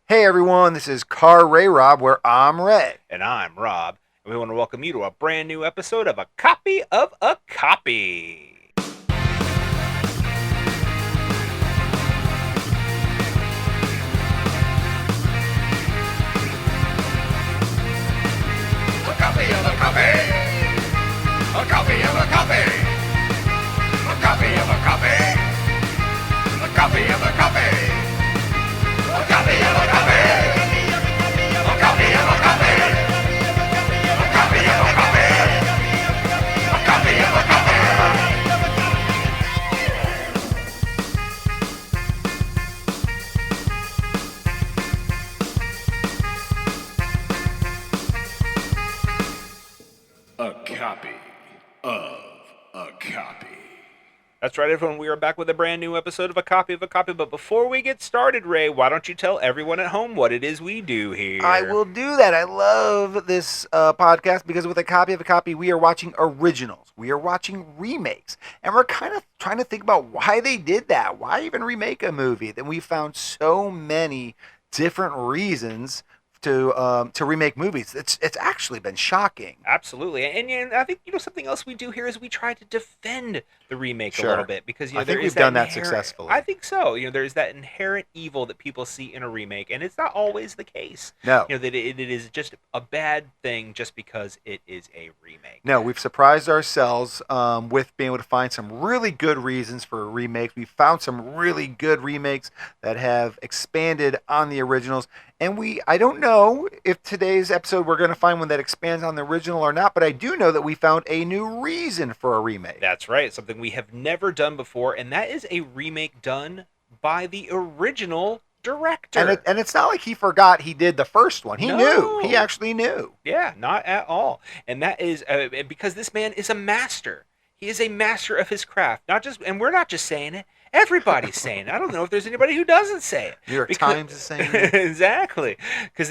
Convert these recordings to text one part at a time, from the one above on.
Hey everyone, this is Car Ray Rob, where I'm Ray. And I'm Rob, and we want to welcome you to a brand new episode of A Copy of a Copy. A copy of a copy. A copy of a copy. A copy of a copy. A copy of a copy. A copy of a copy. A copy of a copy. A copy of a copy. A copy of a copy. A copy of a copy. That's right, everyone. We are back with a brand new episode of A Copy of a Copy. But before we get started, Ray, why don't you tell everyone at home what it is we do here? I will do that. I love this podcast because with A Copy of a Copy, we are watching originals. We are watching remakes. And we're kind of trying to think about why they did that. Why even remake a movie? Then we found so many different reasons to remake movies. It's actually been shocking. Absolutely. And I think, something else we do here is we try to defend the remake Sure. a little bit. Because, I think there we've is done that inherent- successfully. I think so. There's that inherent evil that people see in a remake, and it's not always the case. No. That it is just a bad thing just because it is a remake. No, we've surprised ourselves with being able to find some really good reasons for remakes. We found some really good remakes that have expanded on the originals. And I don't know if today's episode we're going to find one that expands on the original or not, but I do know that we found a new reason for a remake. That's right. Something we have never done before, and that is a remake done by the original director. And it's not like he forgot he did the first one. He No. knew. He actually knew. Yeah, not at all. And that is because this man is a master. He is a master of his craft. And we're not just saying it. Everybody's saying it. I don't know if there's anybody who doesn't say it. New York Times is saying it. Exactly. Because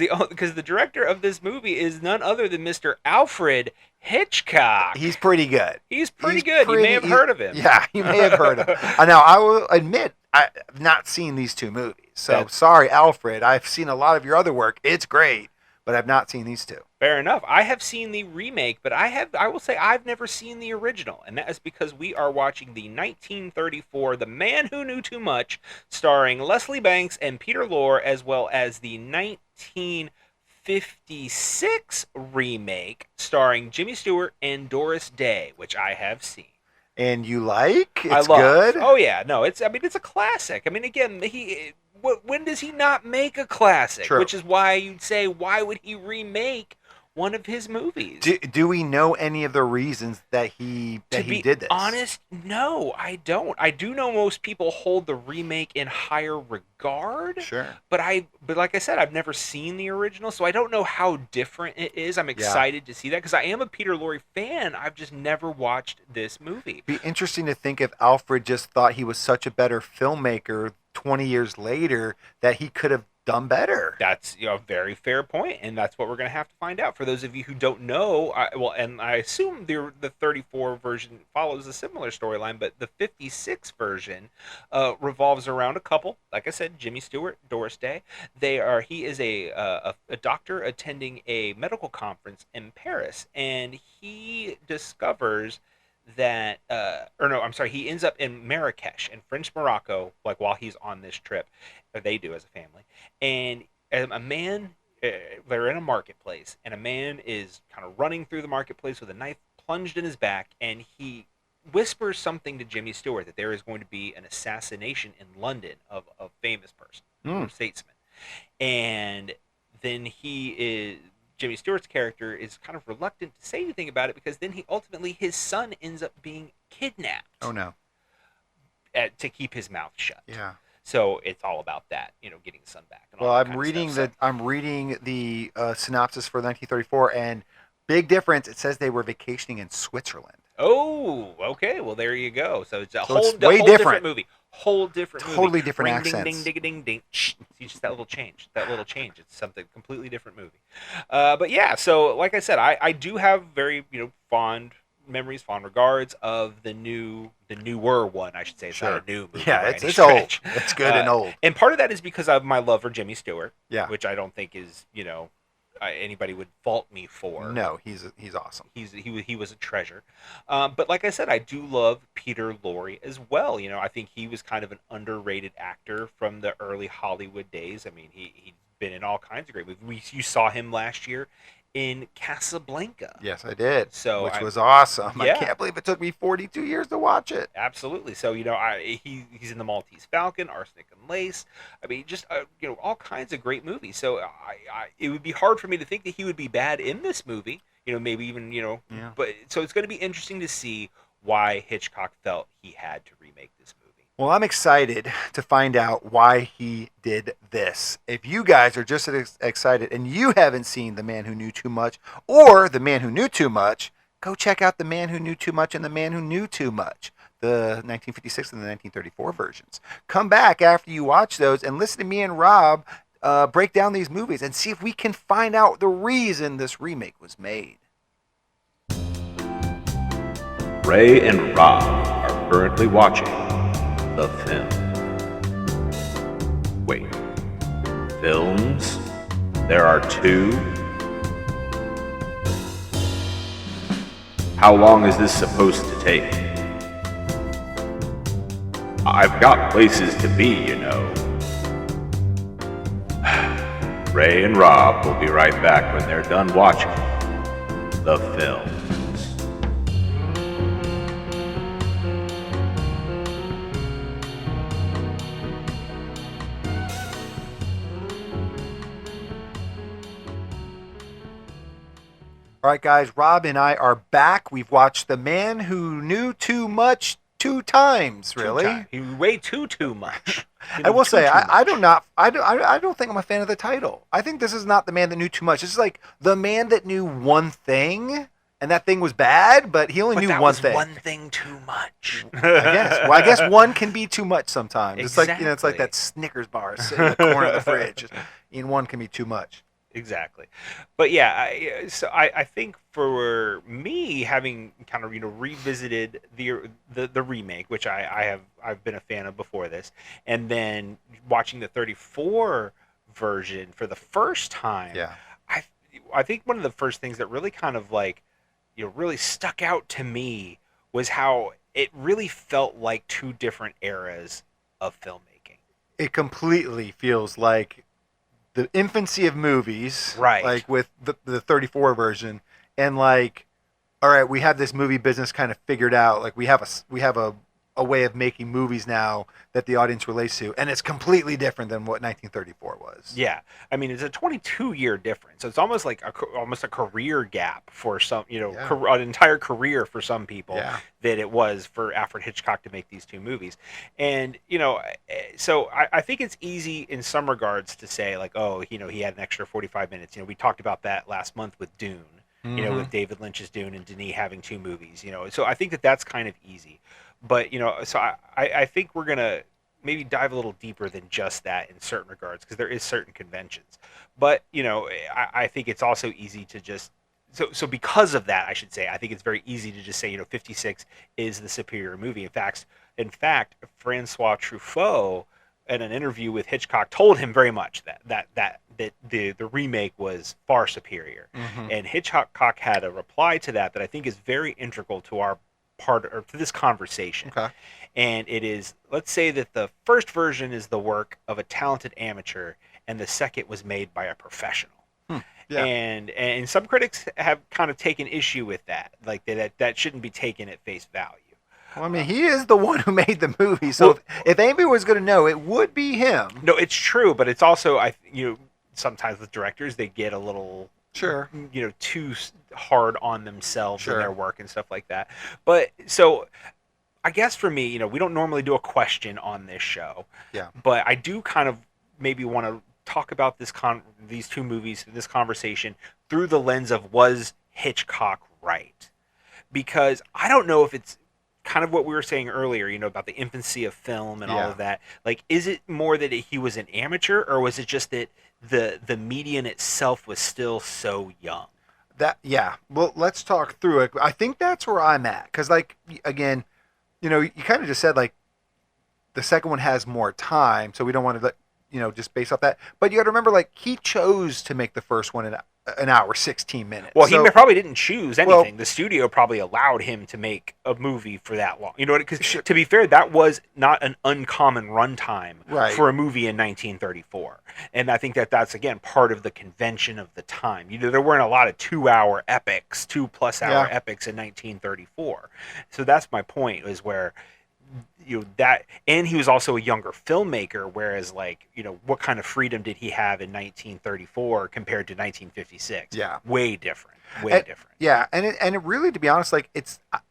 the director of this movie is none other than Mr. Alfred Hitchcock. He's pretty good. He's pretty good. You may have heard of him. Yeah, you may have heard of him. Now, I will admit, I've not seen these two movies. So, sorry, Alfred. I've seen a lot of your other work. It's great, but I've not seen these two. Fair enough. I have seen the remake, but I will say I've never seen the original, and that is because we are watching the 1934 The Man Who Knew Too Much, starring Leslie Banks and Peter Lorre, as well as the 1956 remake starring Jimmy Stewart and Doris Day, which I have seen. And you like? I It's love. good? Oh yeah, no, it's a classic. I mean, again, when does he not make a classic? True. Which is why you'd say, why would he remake one of his movies? Do we know any of the reasons that he To did be this? honest, no, I don't. I do know most people hold the remake in higher regard. Sure. But like I said, I've never seen the original, so I don't know how different it is. I'm excited to see that because I am a Peter Lorre fan. I've just never watched this movie. Be interesting to think if Alfred just thought he was such a better filmmaker 20 years later that he could have done better. That's a very fair point, and that's what we're going to have to find out. For those of you who don't know, I assume the 34 version follows a similar storyline, but the 56 version revolves around a couple. Like I said, Jimmy Stewart, Doris Day. He is a doctor attending a medical conference in Paris, and he discovers that he ends up in Marrakesh in French Morocco, like while he's on this trip, or they do as a family, and a man, they're in a marketplace, and a man is kind of running through the marketplace with a knife plunged in his back, and he whispers something to Jimmy Stewart that there is going to be an assassination in London of a famous person, a statesman, and then Jimmy Stewart's character is kind of reluctant to say anything about it because then his son ends up being kidnapped. Oh no. To keep his mouth shut. Yeah. So it's all about that, getting his son back. And all Well, that I'm kind of reading stuff. I'm reading the synopsis for 1934, and big difference. It says they were vacationing in Switzerland. Oh, okay. Well, there you go. So it's a So whole, it's way whole different. movie. Whole different movie. Totally different Ring, accents. Ding, ding, ding, ding, ding. Shh. See, just that little change. It's something completely different movie. But yeah, so like I said, I do have very fond memories, fond regards of the newer one, I should say. It's not a new movie. Yeah, by it's any it's old. stretch. It's good and old. And part of that is because of my love for Jimmy Stewart, Yeah. which I don't think is, anybody would fault me for. No, he's awesome. He was a treasure. But like I said, I do love Peter Lorre as well. I think he was kind of an underrated actor from the early Hollywood days. I mean, he'd been in all kinds of great movies. You saw him last year in Casablanca. Yes, I did. Which was awesome. Yeah. I can't believe it took me 42 years to watch it. Absolutely. So he's in the Maltese Falcon, Arsenic and Lace. I mean, just all kinds of great movies. So it would be hard for me to think that he would be bad in this movie. Maybe even Yeah. But so it's going to be interesting to see why Hitchcock felt he had to remake this movie. Well, I'm excited to find out why he did this. If you guys are just as excited and you haven't seen The Man Who Knew Too Much or The Man Who Knew Too Much, go check out The Man Who Knew Too Much and The Man Who Knew Too Much, the 1956 and the 1934 versions. Come back after you watch those and listen to me and Rob break down these movies and see if we can find out the reason this remake was made. Ray and Rob are currently watching the film. Wait, films? There are two? How long is this supposed to take? I've got places to be, you know. Ray and Rob will be right back when they're done watching the film. All right, guys, Rob and I are back. We've watched The Man Who Knew Too Much 2 times, really. He way too much. I will say, I don't. don't think I'm a fan of the title. I think this is not The Man That Knew Too Much. This is like The Man That Knew One Thing, and that thing was bad, but he only knew one thing. One thing too much. I guess. Well, I guess one can be too much sometimes. Exactly. It's like that Snickers bar sitting in the corner of the fridge. And one can be too much. Exactly. But yeah, I think for me, having kind of revisited the remake, which I've been a fan of before this, and then watching the 34 version for the first time, Yeah. I think one of the first things that really kind of really stuck out to me was how it really felt like two different eras of filmmaking. It completely feels like the infancy of movies, Right. Like with the 34 version, and like, all right, we have this movie business kind of figured out. Like we have a way of making movies now that the audience relates to, and it's completely different than what 1934 was. Yeah, I mean it's a 22-year difference. So it's almost like almost a career gap for some, Yeah. an entire career for some people Yeah. that it was for Alfred Hitchcock to make these two movies. And so I think it's easy in some regards to say like, oh, he had an extra 45 minutes. We talked about that last month with Dune. Mhm. With David Lynch's Dune and Denis having two movies. So I think that's kind of easy. But so I think we're gonna maybe dive a little deeper than just that in certain regards, because there is certain conventions. But I think it's also easy to just so because of that, I should say, I think it's very easy to just say 56 is the superior movie. In fact, Francois Truffaut in an interview with Hitchcock told him very much that the remake was far superior. Mhm. And Hitchcock had a reply to that I think is very integral to our part or to this conversation. Okay. And it is, let's say that the first version is the work of a talented amateur and the second was made by a professional. Yeah. And some critics have kind of taken issue with that, like that shouldn't be taken at face value. Well, I mean, he is the one who made the movie, so Well, if anybody was going to know, it would be him. No, it's true, but it's also sometimes with directors they get a little Sure. too hard on themselves Sure. in their work and stuff like that. But so I guess for me, we don't normally do a question on this show. Yeah. But I do kind of maybe want to talk about these two movies, this conversation through the lens of, was Hitchcock right? Because I don't know if it's kind of what we were saying earlier, about the infancy of film and all Yeah. of that. Like, is it more that he was an amateur, or was it just that the medium itself was still so young? Well, let's talk through it. I think that's where I'm at because, like, again, you kind of just said like the second one has more time, so we don't want to let just based off that. But you got to remember, like, he chose to make the first one an hour 16 minutes. Well, so, he probably didn't choose anything. The studio probably allowed him to make a movie for that long. You know what? Because to be fair, that was not an uncommon runtime for a movie in 1934. And I think that's again part of the convention of the time. There weren't a lot of 2-hour epics, 2+ hour epics in 1934. So that's my point. Is where that, and he was also a younger filmmaker, whereas like what kind of freedom did he have in 1934 compared to 1956? Way different. And it really, to be honest, like,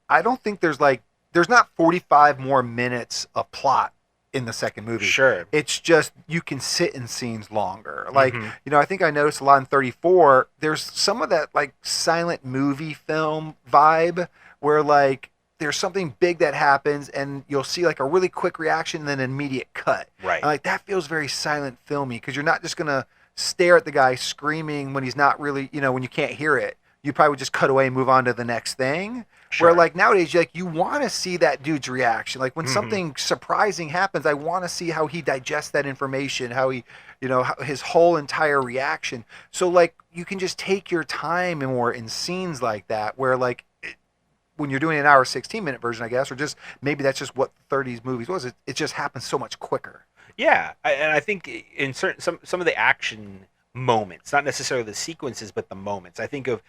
I don't think there's not 45 more minutes of plot in the second movie. Sure. It's just you can sit in scenes longer. Like, I think I noticed a lot in 34, there's some of that like silent movie film vibe where like there's something big that happens and you'll see like a really quick reaction and then an immediate cut. Right. And like that feels very silent filmy because you're not just going to stare at the guy screaming when he's not really, when you can't hear it. You probably would just cut away and move on to the next thing. Sure. Where like nowadays, you want to see that dude's reaction. Like when something surprising happens, I want to see how he digests that information, how he, his whole entire reaction. So like you can just take your time more in scenes like that where like, when you're doing an hour 16-minute version, I guess, or just maybe that's just what 30s movies was. It just happens so much quicker. Yeah, and I think in certain some of the action moments, not necessarily the sequences, but the moments. I think of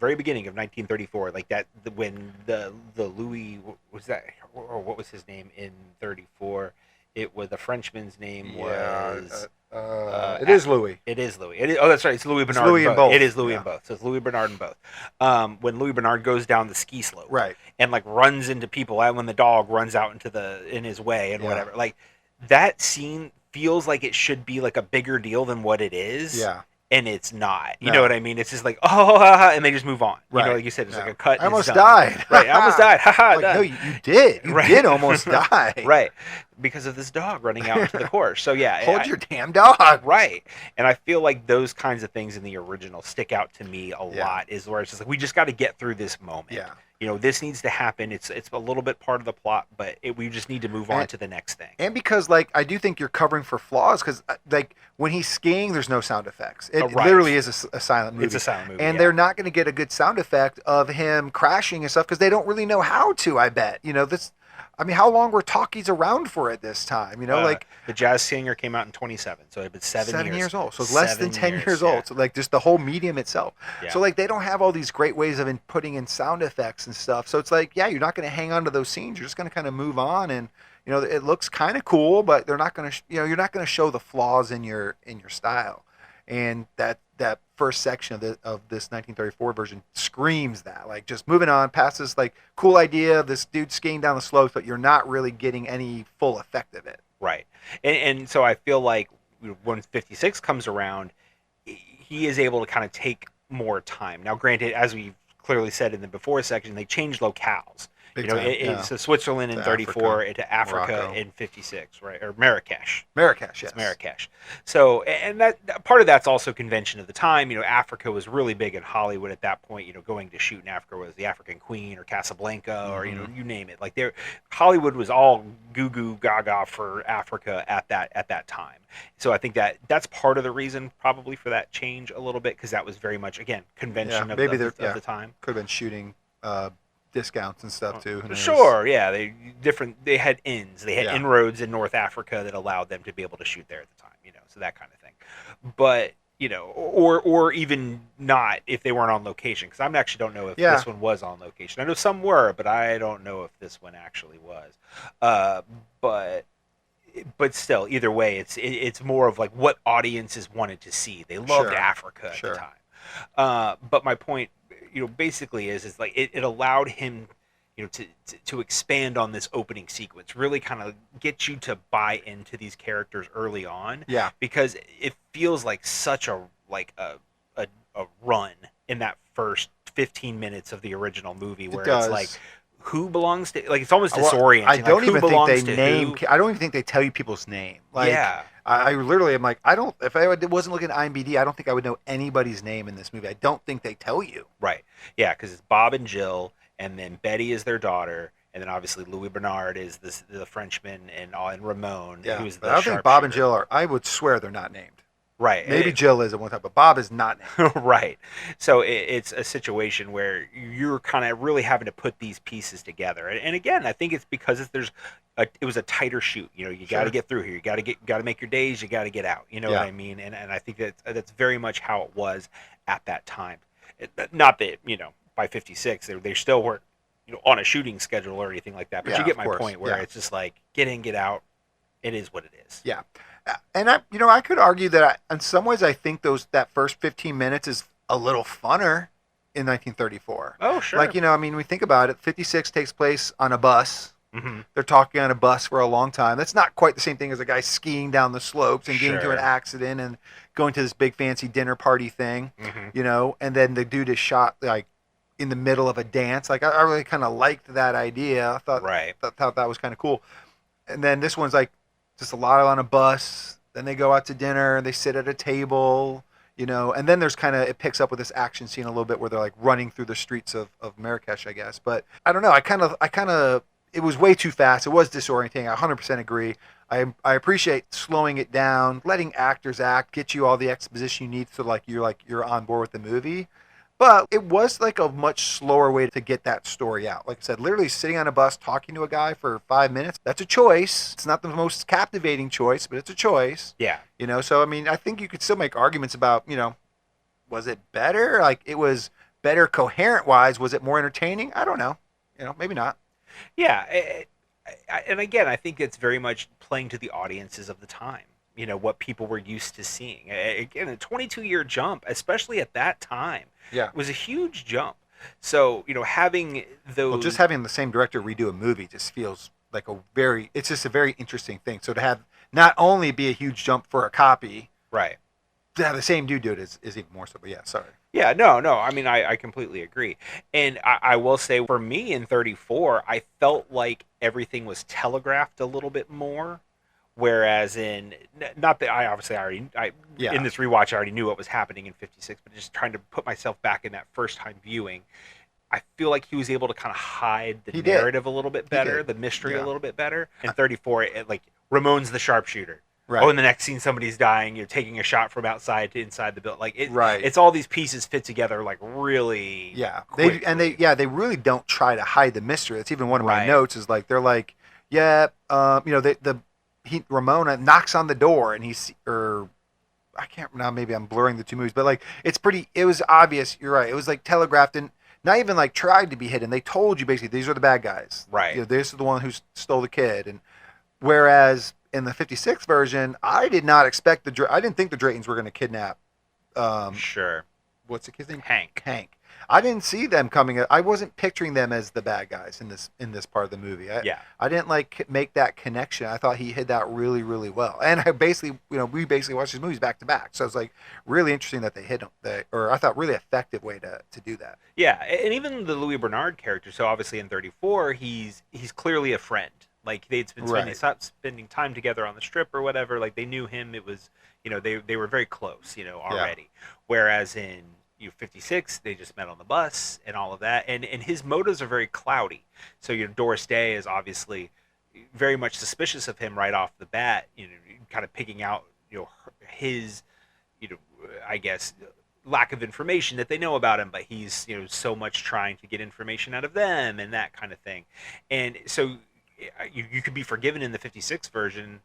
very beginning of 1934, like that when the Louis was that, or what was his name in 34? It was the Frenchman's name was. It is Louis. It is Louis. Oh, that's right. It's Louis Bernard. Louis in both. It is Louis in both. So it's Louis Bernard in both. When Louis Bernard goes down the ski slope, right, and like runs into people, and when the dog runs out in his way and whatever, like that scene feels like it should be like a bigger deal than what it is. Yeah. And it's not. You know what I mean? It's just like, and they just move on. Right. Like you said, it's like a cut. I almost died. Right. I almost died. Like, no, you did. You did almost die. Right. Because of this dog running out into the course. So yeah. Hold your damn dog. Right. And I feel like those kinds of things in the original stick out to me a lot, is where it's just like, we just got to get through this moment. Yeah. This needs to happen. It's a little bit part of the plot, but we just need to move on to the next thing. And because, like, I do think you're covering for flaws because, like, when he's skiing, there's no sound effects. It literally is a silent movie. It's a silent movie, and they're not going to get a good sound effect of him crashing and stuff because they don't really know how to, I bet. How long were talkies around for at this time? Like the Jazz Singer came out in 27, so it'd been 7 years old. So it's less than 10 years old. So like just the whole medium itself. Yeah. So like they don't have all these great ways of putting in sound effects and stuff. So it's like, you're not going to hang on to those scenes. You're just going to kind of move on, and it looks kind of cool, but they're not going to you're not going to show the flaws in your style. And that first section of this 1934 version screams that, like, just moving on past this like cool idea of this dude skiing down the slopes, but you're not really getting any full effect of it. Right. And so I feel like when 56 comes around, he is able to kind of take more time. Now, granted, as we clearly said in the before section, they changed locales. So Switzerland in 34, into Africa Morocco in 56, right? Or Marrakesh. Marrakesh, yes. It's Marrakesh. So, and that part of that's also convention of the time. Africa was really big in Hollywood at that point. Going to shoot in Africa was the African Queen or Casablanca or you name it. Like Hollywood was all goo goo gaga for Africa at that time. So I think that's part of the reason probably for that change a little bit, because that was very much again convention of the time. Could have been shooting discounts and stuff too. Sure, yeah. They had inns. They had inroads in North Africa that allowed them to be able to shoot there at the time, so that kind of thing. But, or even not if they weren't on location, because I actually don't know if this one was on location. I know some were, but I don't know if this one actually was. But still, either way, it's more of like what audiences wanted to see. They loved Africa at the time. But my point, basically is like it allowed him, to expand on this opening sequence, really kind of get you to buy into these characters early on. Yeah. Because it feels like such a run in that first 15 minutes of the original movie, where it's like who belongs to, like, it's almost Well, disorienting. I don't like, who even think belongs they to name. who. I don't even think they tell you people's name. Like, Yeah. I literally am like, I don't. If I wasn't looking at IMDb, I don't think I would know anybody's name in this movie. I don't think they tell you. Right. Yeah, because it's Bob and Jill, and then Betty is their daughter, and then obviously Louis Bernard is the Frenchman, and Ramon, Yeah, who's but the I don't think Bob and sharpshooter. Jill are. I would swear they're not named. Right. Maybe Jill is at one time, but Bob is not named. Right. So it's a situation where you're kind of really having to put these pieces together. And again, I think it's because it was a tighter shoot. You know, you got to Sure. get through here. You got to make your days. You got to get out. You know Yeah. what I mean? And I think that's very much how it was at that time. Not that, you know, by 56 they still weren't, you know, on a shooting schedule or anything like that. But Yeah, you get of my course. point where Yeah. it's just like get in, get out. It is what it is. Yeah, and I could argue that in some ways I think that first 15 minutes is a little funner in 1934. Oh, sure. Like, I mean, we think about it. 56 takes place on a bus. Mm-hmm. They're talking on a bus for a long time. That's not quite the same thing as a guy skiing down the slopes and getting into an Sure. accident and going to this big fancy dinner party thing, Mm-hmm. and then the dude is shot like in the middle of a dance. Like, I really kind of liked that idea. I thought Right. thought that was kind of cool. And then this one's like just a lot on a bus. Then they go out to dinner and they sit at a table, and then there's it picks up with this action scene a little bit where they're like running through the streets of Marrakesh, I guess. But I don't know. I kind of, it was way too fast. It was disorienting. I 100% agree. I appreciate slowing it down, letting actors act, get you all the exposition you need so you're on board with the movie. But it was like a much slower way to get that story out. Like I said, literally sitting on a bus talking to a guy for 5 minutes, that's a choice. It's not the most captivating choice, but it's a choice. Yeah. So I mean, I think you could still make arguments about, was it better? Like, it was better coherent wise. Was it more entertaining? I don't know. Maybe not. Yeah, and again, I think it's very much playing to the audiences of the time. You know, what people were used to seeing. Again, a 22-year jump, especially at that time, Yeah. was a huge jump. So, having those... Well, just having the same director redo a movie just feels like it's just a very interesting thing. So to have not only be a huge jump for a copy, Right. to have the same dude do it is even more so. But yeah, sorry. Yeah, no. I mean, I completely agree. And I will say, for me in 34, I felt like everything was telegraphed a little bit more. Whereas not that Yeah. in this rewatch, I already knew what was happening in 56, but just trying to put myself back in that first time viewing, I feel like he was able to kind of hide the He did. narrative a little bit better, did. the mystery Yeah. a little bit better. In 34, like, Ramon's the sharpshooter. Right. Oh, in the next scene, somebody's dying. You're taking a shot from outside to inside the building. Like, Right. It's all these pieces fit together, like, really. Yeah. quickly. They really don't try to hide the mystery. That's even one of my Right. notes is like, they're like, yeah, Ramona knocks on the door and I can't now, maybe I'm blurring the two movies, but like it was obvious. You're right. It was like telegraphed and not even like tried to be hidden. They told you basically these are the bad guys. Right. This is the one who stole the kid. And whereas in the 56 version, I did not expect I didn't think the Draytons were going to kidnap. Sure. What's the kid's name? Hank. I didn't see them coming. I wasn't picturing them as the bad guys in this part of the movie. Yeah. I didn't make that connection. I thought he hid that really, really well. And we basically watched his movies back to back. So it's like really interesting that they hit him. Or I thought really effective way to do that. Yeah, and even the Louis Bernard character. So obviously in 34, he's clearly a friend. Like, they'd been spending time together on the strip or whatever. Like, they knew him. It was, they were very close, already. Whereas in 56, they just met on the bus and all of that. And his motives are very cloudy. So, Doris Day is obviously very much suspicious of him right off the bat, kind of picking out, his, I guess, lack of information that they know about him, but he's, so much trying to get information out of them and that kind of thing. And so you could be forgiven in the 56 version,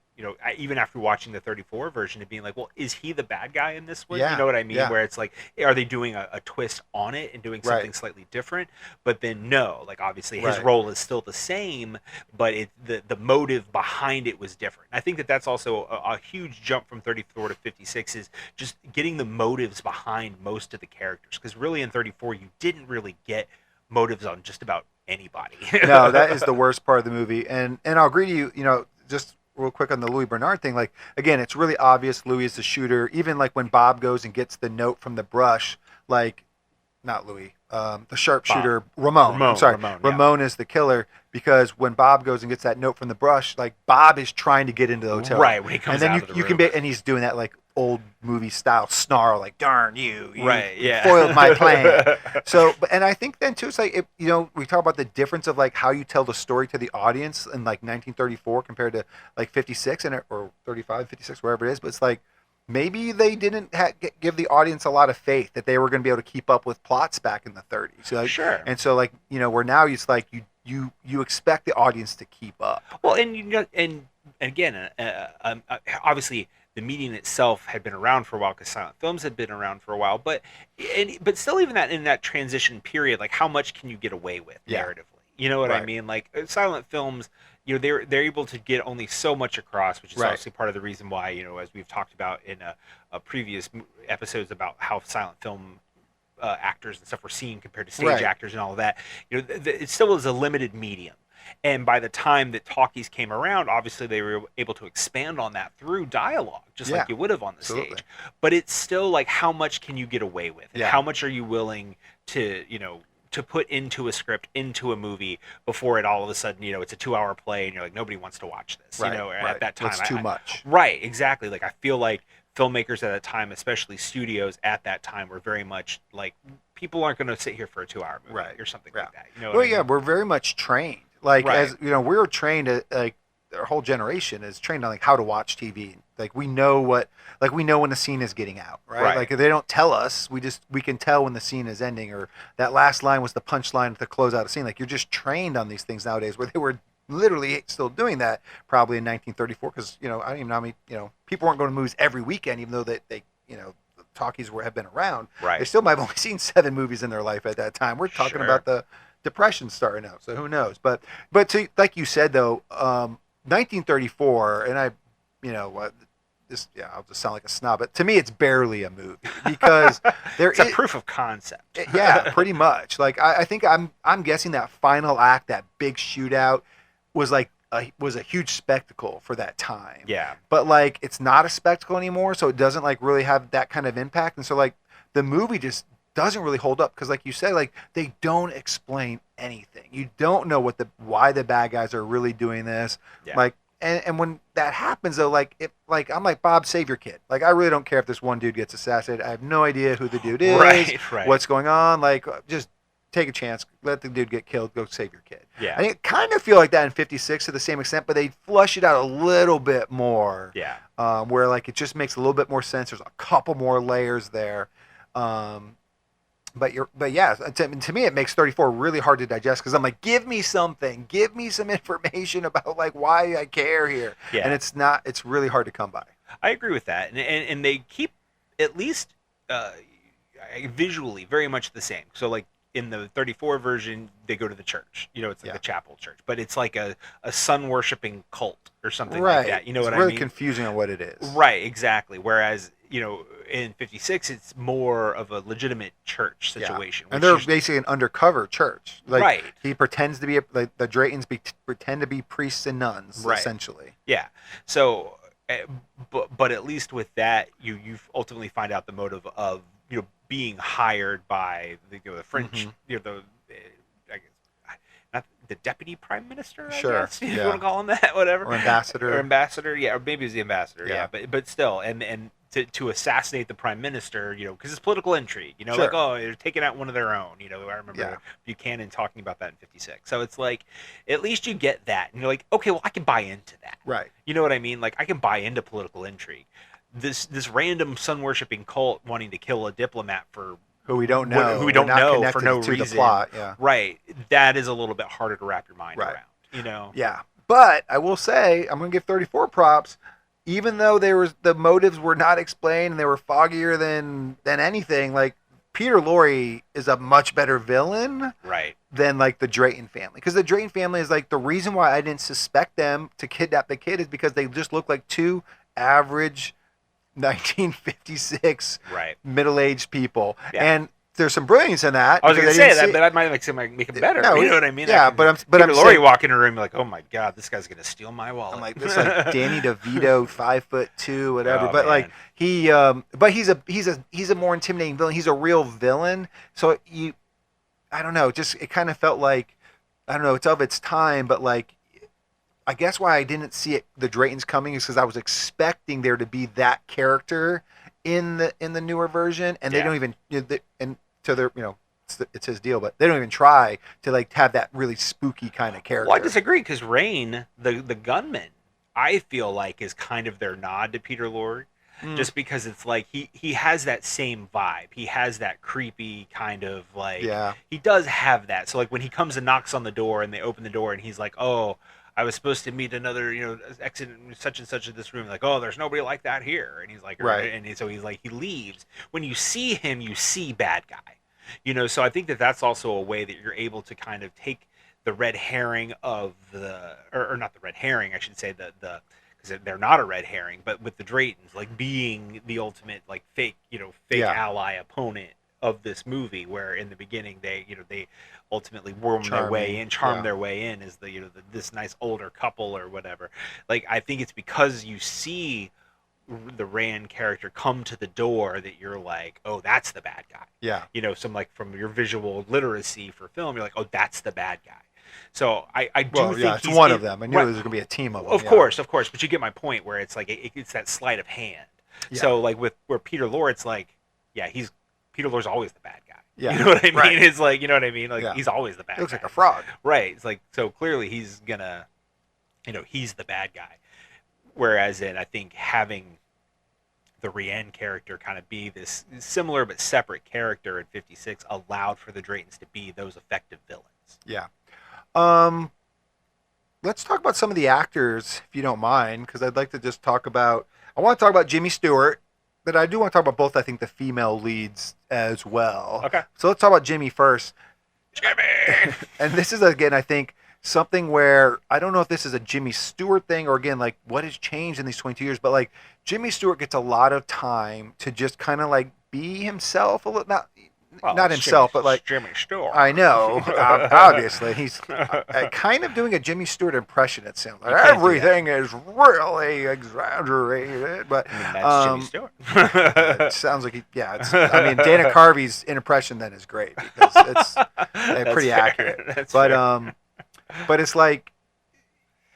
even after watching the 34 version, of being like, well, is he the bad guy in this one? Yeah, You know what I mean? yeah. Where it's like, are they doing a twist on it and doing something slightly different? But then no, like, obviously his Right. role is still the same, but the motive behind it was different. I think that's also a huge jump from 34 to 56 is just getting the motives behind most of the characters. Because really in 34, you didn't really get motives on just about anybody. No, that is the worst part of the movie. And I'll agree to you, just real quick on the Louis Bernard thing. Like, again, it's really obvious Louis is the shooter. Even like when Bob goes and gets the note from the brush, like, not Louis, the sharpshooter Ramon. I'm sorry, Ramon is the killer because when Bob goes and gets that note from the brush, like Bob is trying to get into the hotel. Right, when he comes and then out of the room. can be, and he's doing that like old movie style snarl, like "Darn you, right, yeah, foiled my plan." So, and I think then too, it's like we talk about the difference of like how you tell the story to the audience in like 1934 compared to like 56 or 35, 56, wherever it is. But it's like maybe they didn't give the audience a lot of faith that they were going to be able to keep up with plots back in the 30s. Like, sure. And so like where now it's like you expect the audience to keep up. Well, and again, obviously the medium itself had been around for a while because silent films had been around for a while, but still, even in that transition period, like how much can you get away with narratively? You know what I mean? Like silent films, they're able to get only so much across, which is obviously part of the reason why, as we've talked about in a previous episodes about how silent film actors and stuff were seen compared to stage actors and all of that. It still is a limited medium. And by the time that talkies came around, obviously they were able to expand on that through dialogue, just like you would have on the stage. But it's still like, how much can you get away with? And how much are you willing to, to put into a script, into a movie, before it all of a sudden, it's a 2-hour play and you're like, nobody wants to watch this, at that time. It's too much. Right, exactly. Like, I feel like filmmakers at that time, especially studios at that time, were very much like, people aren't going to sit here for a 2-hour movie or something like that. Well, I mean? We're very much trained. Like, as we were trained, like our whole generation is trained on like how to watch TV. Like we know when the scene is getting out, right? Like they don't tell us, we can tell when the scene is ending, or that last line was the punchline to close out a scene. Like you're just trained on these things nowadays, where they were literally still doing that probably in 1934, because I don't even know how many people weren't going to movies every weekend, even though they talkies have been around. Right. They still might have only seen 7 movies in their life at that time. We're talking about the Depression starting out, so who knows? But to, like you said though, 1934, and I'll just sound like a snob, but to me it's barely a movie because it's a proof of concept. Yeah, pretty much. Like I think I'm guessing that final act, that big shootout, was like was a huge spectacle for that time. Yeah. But like it's not a spectacle anymore, so it doesn't like really have that kind of impact, and so like the movie just doesn't really hold up because, like you said, like they don't explain anything. You don't know why the bad guys are really doing this. Yeah. Like, and when that happens though, I'm like, Bob, save your kid. Like, I really don't care if this one dude gets assassinated. I have no idea who the dude is. Right. What's going on? Like, just take a chance. Let the dude get killed. Go save your kid. Yeah. I kind of feel like that in 56 to the same extent, but they flush it out a little bit more. Yeah. Where like it just makes a little bit more sense. There's a couple more layers there. But yeah, to me it makes 34 really hard to digest because I'm like, give me something, give me some information about like why I care here. Yeah. And it's really hard to come by. I agree with that, and they keep at least visually very much the same. So like in the 34 version, they go to the church. It's like the chapel church, but it's like a sun worshiping cult or something like that. You know what I mean? It's really confusing on what it is. Right, exactly. Whereas in 56, it's more of a legitimate church situation. And they're basically an undercover church. Like, he pretends to be, like, the Draytons pretend to be priests and nuns, essentially. Yeah. So, but at least with that, you ultimately find out the motive of, being hired by the French, I guess, not the deputy prime minister, I guess. You want to call him that, whatever. Or ambassador. Or maybe it was the ambassador, but still, and to assassinate the prime minister, because it's political intrigue, like, oh, they're taking out one of their own, I remember Buchanan talking about that in 56. So it's like, at least you get that, and you're like, okay, well, I can buy into that. Right. You know what I mean? Like, I can buy into political intrigue. This random sun-worshipping cult wanting to kill a diplomat for who we don't know, for no reason. The plot, right. That is a little bit harder to wrap your mind around. Yeah, but I will say I'm going to give 34 props. Even though the motives were not explained and they were foggier than anything, like Peter Lorre is a much better villain, than like the Drayton family. Because the Drayton family is like the reason why I didn't suspect them to kidnap the kid is because they just look like 2 average 1956 middle-aged people, and there's some brilliance in that. I was going to say that, but that might make it better. You know what I mean? Yeah, but I'm Lorre walk in a room like, oh my god, this guy's going to steal my wallet. I'm like, this like Danny DeVito, 5'2", whatever. But man. Like he's a more intimidating villain. He's a real villain. So I don't know, just it kind of felt like, I don't know, it's of its time, but like, I guess why I didn't see it, the Draytons coming, is because I was expecting there to be that character in the newer version, and they don't even, and to their, it's his deal, but they don't even try to like have that really spooky kind of character. Well, I disagree, because Rain, the gunman, I feel like is kind of their nod to Peter Lorre. Just because it's like he has that same vibe. He has that creepy kind of like, he does have that. So like when he comes and knocks on the door and they open the door and he's like, oh, I was supposed to meet another, exit such and such in this room. Like, oh, there's nobody like that here. And he's like, right. And so he's like, he leaves. When you see him, you see bad guy. So I think that's also a way that you're able to kind of take the red herring of or not the red herring, I should say, the because they're not a red herring, but with the Draytons, like being the ultimate like fake ally opponent of this movie, where in the beginning they ultimately worm their way in, charm their way in as this nice older couple or whatever. Like, I think it's because you see the Rand character come to the door that you're like, oh, that's the bad guy. Yeah. Some like from your visual literacy for film, you're like, oh, that's the bad guy. So I do think it's one of them. I knew there was going to be a team of them. Of course, but you get my point, where it's like it's that sleight of hand. Yeah. So like where Peter Lorre, it's like, Peter Lorre's always the bad guy. Yeah. You know what I mean? Right. It's like, you know what I mean? Like, he's always the bad guy. He looks like a frog. Right. It's like, so clearly he's gonna, he's the bad guy. Whereas I think having the Rienne character kind of be this similar but separate character in 56 allowed for the Draytons to be those effective villains. Yeah. Let's talk about some of the actors, if you don't mind, because I'd like to just talk about, I want to talk about Jimmy Stewart, but I do want to talk about both, I think, the female leads as well. Okay. So let's talk about Jimmy first. Jimmy! And this is, again, I think, something where, I don't know if this is a Jimmy Stewart thing, or again, like, what has changed in these 22 years, but like, Jimmy Stewart gets a lot of time to just kind of like be himself a little, not himself, but like Jimmy Stewart. I know, obviously he's kind of doing a Jimmy Stewart impression. It sounds like everything is really exaggerated, but that's Jimmy Stewart. It sounds like Dana Carvey's impression then is great because it's pretty accurate. But it's like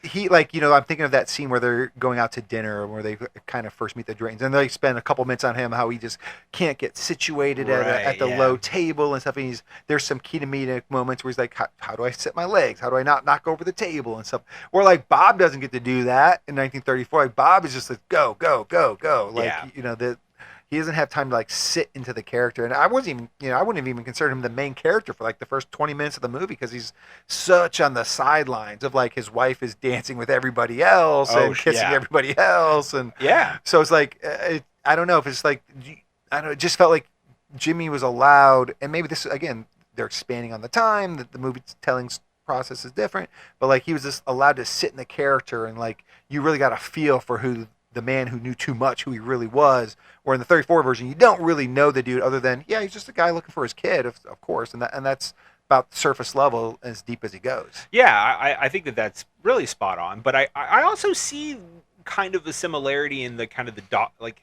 I'm thinking of that scene where they're going out to dinner, where they kind of first meet the Draytons, and they spend a couple minutes on him, how he just can't get situated at the low table and stuff. And there's some comedic moments where he's like, how do I sit my legs? How do I not knock over the table and stuff? Where like Bob doesn't get to do that in 1934. Like Bob is just like go, go, go, go. Like he doesn't have time to like sit into the character, and I wouldn't have even considered him the main character for like the first 20 minutes of the movie, because he's such on the sidelines of like his wife is dancing with everybody else and kissing everybody else, and so it's like I don't know if it's like it just felt like Jimmy was allowed, and maybe this again they're expanding on the time that the movie telling process is different, but like he was just allowed to sit in the character, and like you really got a feel for who the man who knew too much, who he really was. Where in the 34 version, you don't really know the dude other than, he's just a guy looking for his kid, of course. And that's about surface level, as deep as he goes. Yeah, I think that's really spot on. But I also see kind of a similarity in the kind of I'm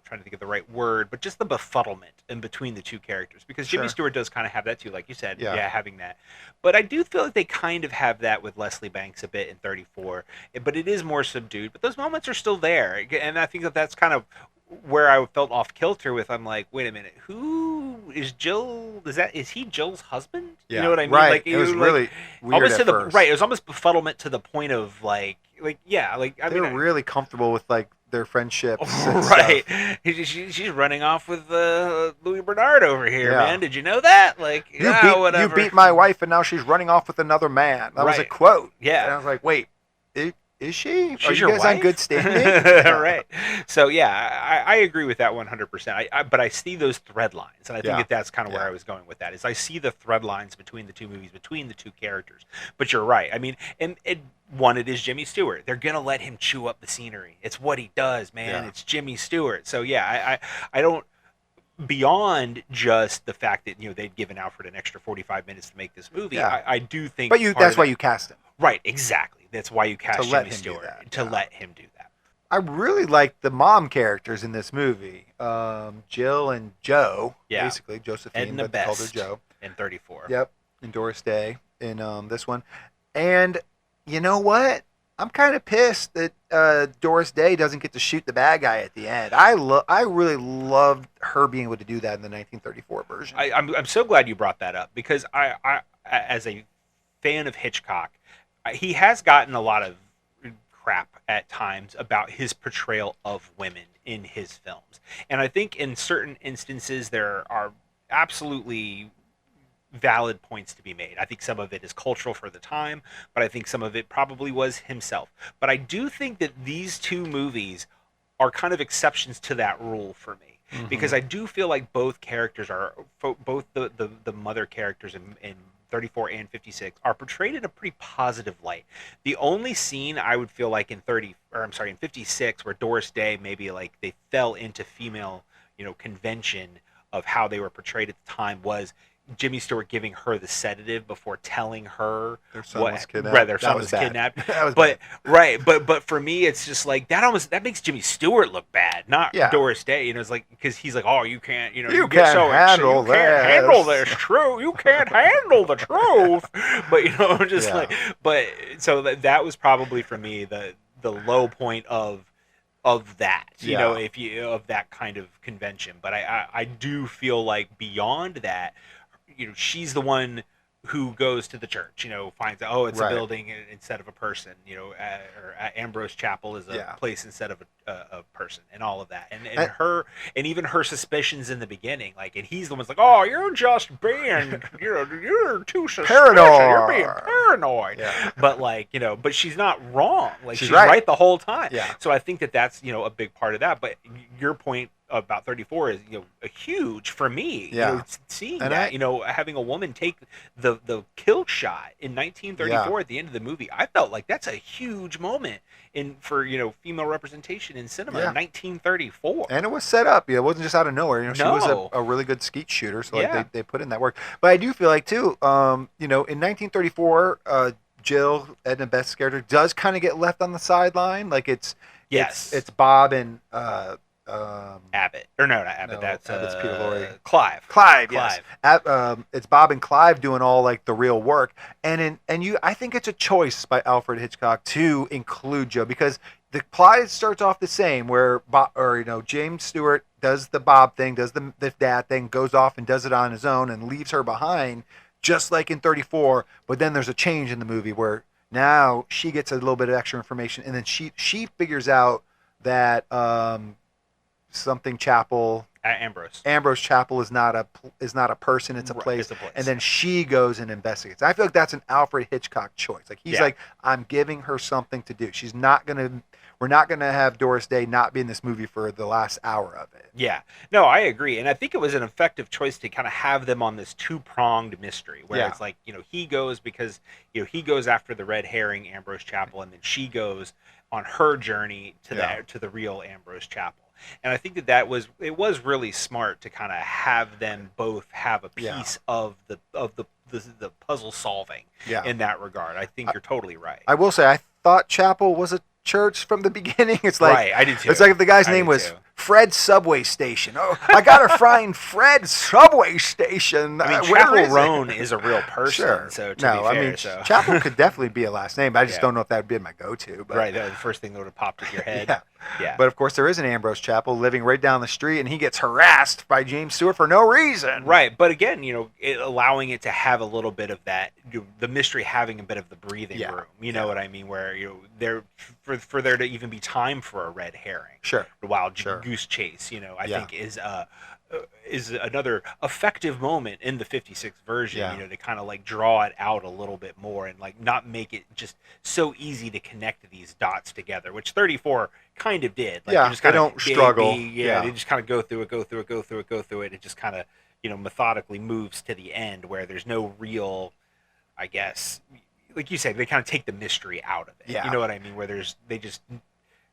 trying to think of the right word, but just the befuddlement in between the two characters, because Jimmy Stewart does kind of have that too, like you said, having that. But I do feel like they kind of have that with Leslie Banks a bit in 34, but it is more subdued. But those moments are still there, and I think that's kind of where I felt off kilter with. I'm like, wait a minute, who is Jill? Is he Jill's husband? You know what I mean? Right. Like, it was really weird almost at first. Right. It was almost befuddlement to the point of they were really comfortable with like their friendships. Right. She's running off with Louis Bernard over here, man. Did you know that? Like, you beat my wife, and now she's running off with another man. That was a quote. Yeah. And I was like, wait, is she? She's Are you your guys wife? on good standing? Right. So I agree with that 100%. But I see those thread lines, and I think that's kind of where I was going with that. Is I see the thread lines between the two movies, between the two characters. But you're right. I mean, it is Jimmy Stewart. They're gonna let him chew up the scenery. It's what he does, man. It's Jimmy Stewart. So I don't. Beyond just the fact that they'd given Alfred an extra 45 minutes to make this movie, I do think. But that's why you cast him. Right, exactly. That's why you cast Jimmy Stewart to let him do that. I really like the mom characters in this movie. Jill and Joe, basically Josephine, Edna but they called her Best Joe. in 34. Yep, and Doris Day in this one. And you know what? I'm kind of pissed that Doris Day doesn't get to shoot the bad guy at the end. I really loved her being able to do that in the 1934 version. I'm so glad you brought that up, because I as a fan of Hitchcock, he has gotten a lot of crap at times about his portrayal of women in his films. And I think in certain instances there are absolutely valid points to be made. I think some of it is cultural for the time, but I think some of it probably was himself. But I do think that these two movies are kind of exceptions to that rule for me, because I do feel like both characters are, both the mother characters in 34 and 56 are portrayed in a pretty positive light. The only scene I would feel like in 56, where Doris Day maybe like they fell into female, convention of how they were portrayed at the time, was Jimmy Stewart giving her the sedative before telling her their son was kidnapped. Right, their son was kidnapped. That was but bad. right, but for me, it's just like that makes Jimmy Stewart look bad, not Doris Day. It's like, because he's like, oh, you can't, you can't handle this. True, you can't handle the truth. But just like, but so that was probably for me the low point of that, of that kind of convention. But I do feel like beyond that, she's the one who goes to the church, finds out, it's a building instead of a person, or Ambrose Chapel is a place instead of a person, and all of that. And even her suspicions in the beginning, like, and he's the one's like, oh, you're just being, you're too suspicious. Paranoid. You're being paranoid. Yeah. But but she's not wrong. Like, she's right. right the whole time. Yeah. So I think that's, a big part of that. But your point about 34 is a huge for me. Seeing and that, having a woman take the kill shot in 1934 at the end of the movie, I felt like that's a huge moment for female representation in cinema in 1934. And it was set up. It wasn't just out of nowhere. She was a really good skeet shooter, so they put in that work. But I do feel like too, in 1934, Jill, Edna Best's character, does kind of get left on the sideline. Like it's Bob and Abbott, or no, not Abbott. That's Peter Lorre. Clive. Yes. It's Bob and Clive doing all like the real work, I think it's a choice by Alfred Hitchcock to include Joe, because the plot starts off the same, where James Stewart does the Bob thing, does the dad thing, goes off and does it on his own, and leaves her behind, just like in 34. But then there's a change in the movie where now she gets a little bit of extra information, and then she figures out that something Chapel, Ambrose Chapel is not a person, it's a place. And then she goes and investigates. I feel like that's an Alfred Hitchcock choice. Like he's like, I'm giving her something to do. We're not gonna have Doris Day not be in this movie for the last hour of it. Yeah, no, I agree, and I think it was an effective choice to kind of have them on this two-pronged mystery, where it's like, he goes because he goes after the red herring Ambrose Chapel, and then she goes on her journey to the real Ambrose Chapel. And I think that was really smart to kind of have them both have a piece of the puzzle solving in that regard. I think you're totally right. I will say, I thought Chapel was a church from the beginning. It's like, right, I did too. It's like if the guy's name was Fred Subway Station. Oh, I gotta find Fred Subway Station. I mean, Chapel Roan is a real person. Sure. So to be fair, Chapel could definitely be a last name. I just don't know if that would be my go-to. But. Right, that was the first thing that would have popped in your head. Yeah. But of course, there is an Ambrose Chapel living right down the street, and he gets harassed by James Stewart for no reason. Right, but again, allowing it to have a little bit of that, the mystery having a bit of the breathing room. You know what I mean? Where there for there to even be time for a red herring. Sure. Wild goose chase. I think is another effective moment in the 56 version. To kind of like draw it out a little bit more and like not make it just so easy to connect these dots together, which 34 kind of did. Like, you just they don't struggle. They just kind of go through it. It just kind of methodically moves to the end where there's no real, I guess, like you said, they kind of take the mystery out of it. You know what I mean? Where they just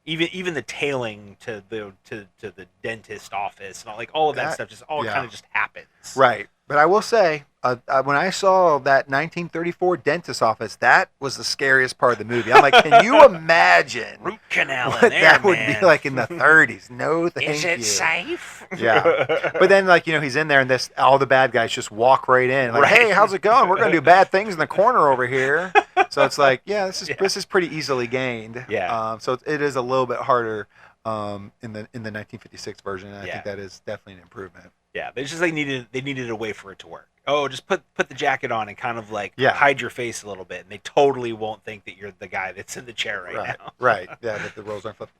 even the tailing to the dentist office and all of that stuff just kind of just happens. Right. But I will say, when I saw that 1934 dentist office, that was the scariest part of the movie. I'm like, can you imagine Root canal what in there, that would man. be like in the 30s? No, thank Is it you. safe? Yeah. But then, like, he's in there, and all the bad guys just walk right in. Like, Right. hey, how's it going? We're going to do bad things in the corner over here. So it's like, yeah, this is pretty easily gained. Yeah. So it is a little bit harder in the 1956 version. And I Yeah. think that is definitely an improvement. Yeah, they just needed a way for it to work. Oh, just put the jacket on and kind of like Yeah. hide your face a little bit, and they totally won't think that you're the guy that's in the chair right now. Right. Yeah, that the roles aren't flipped.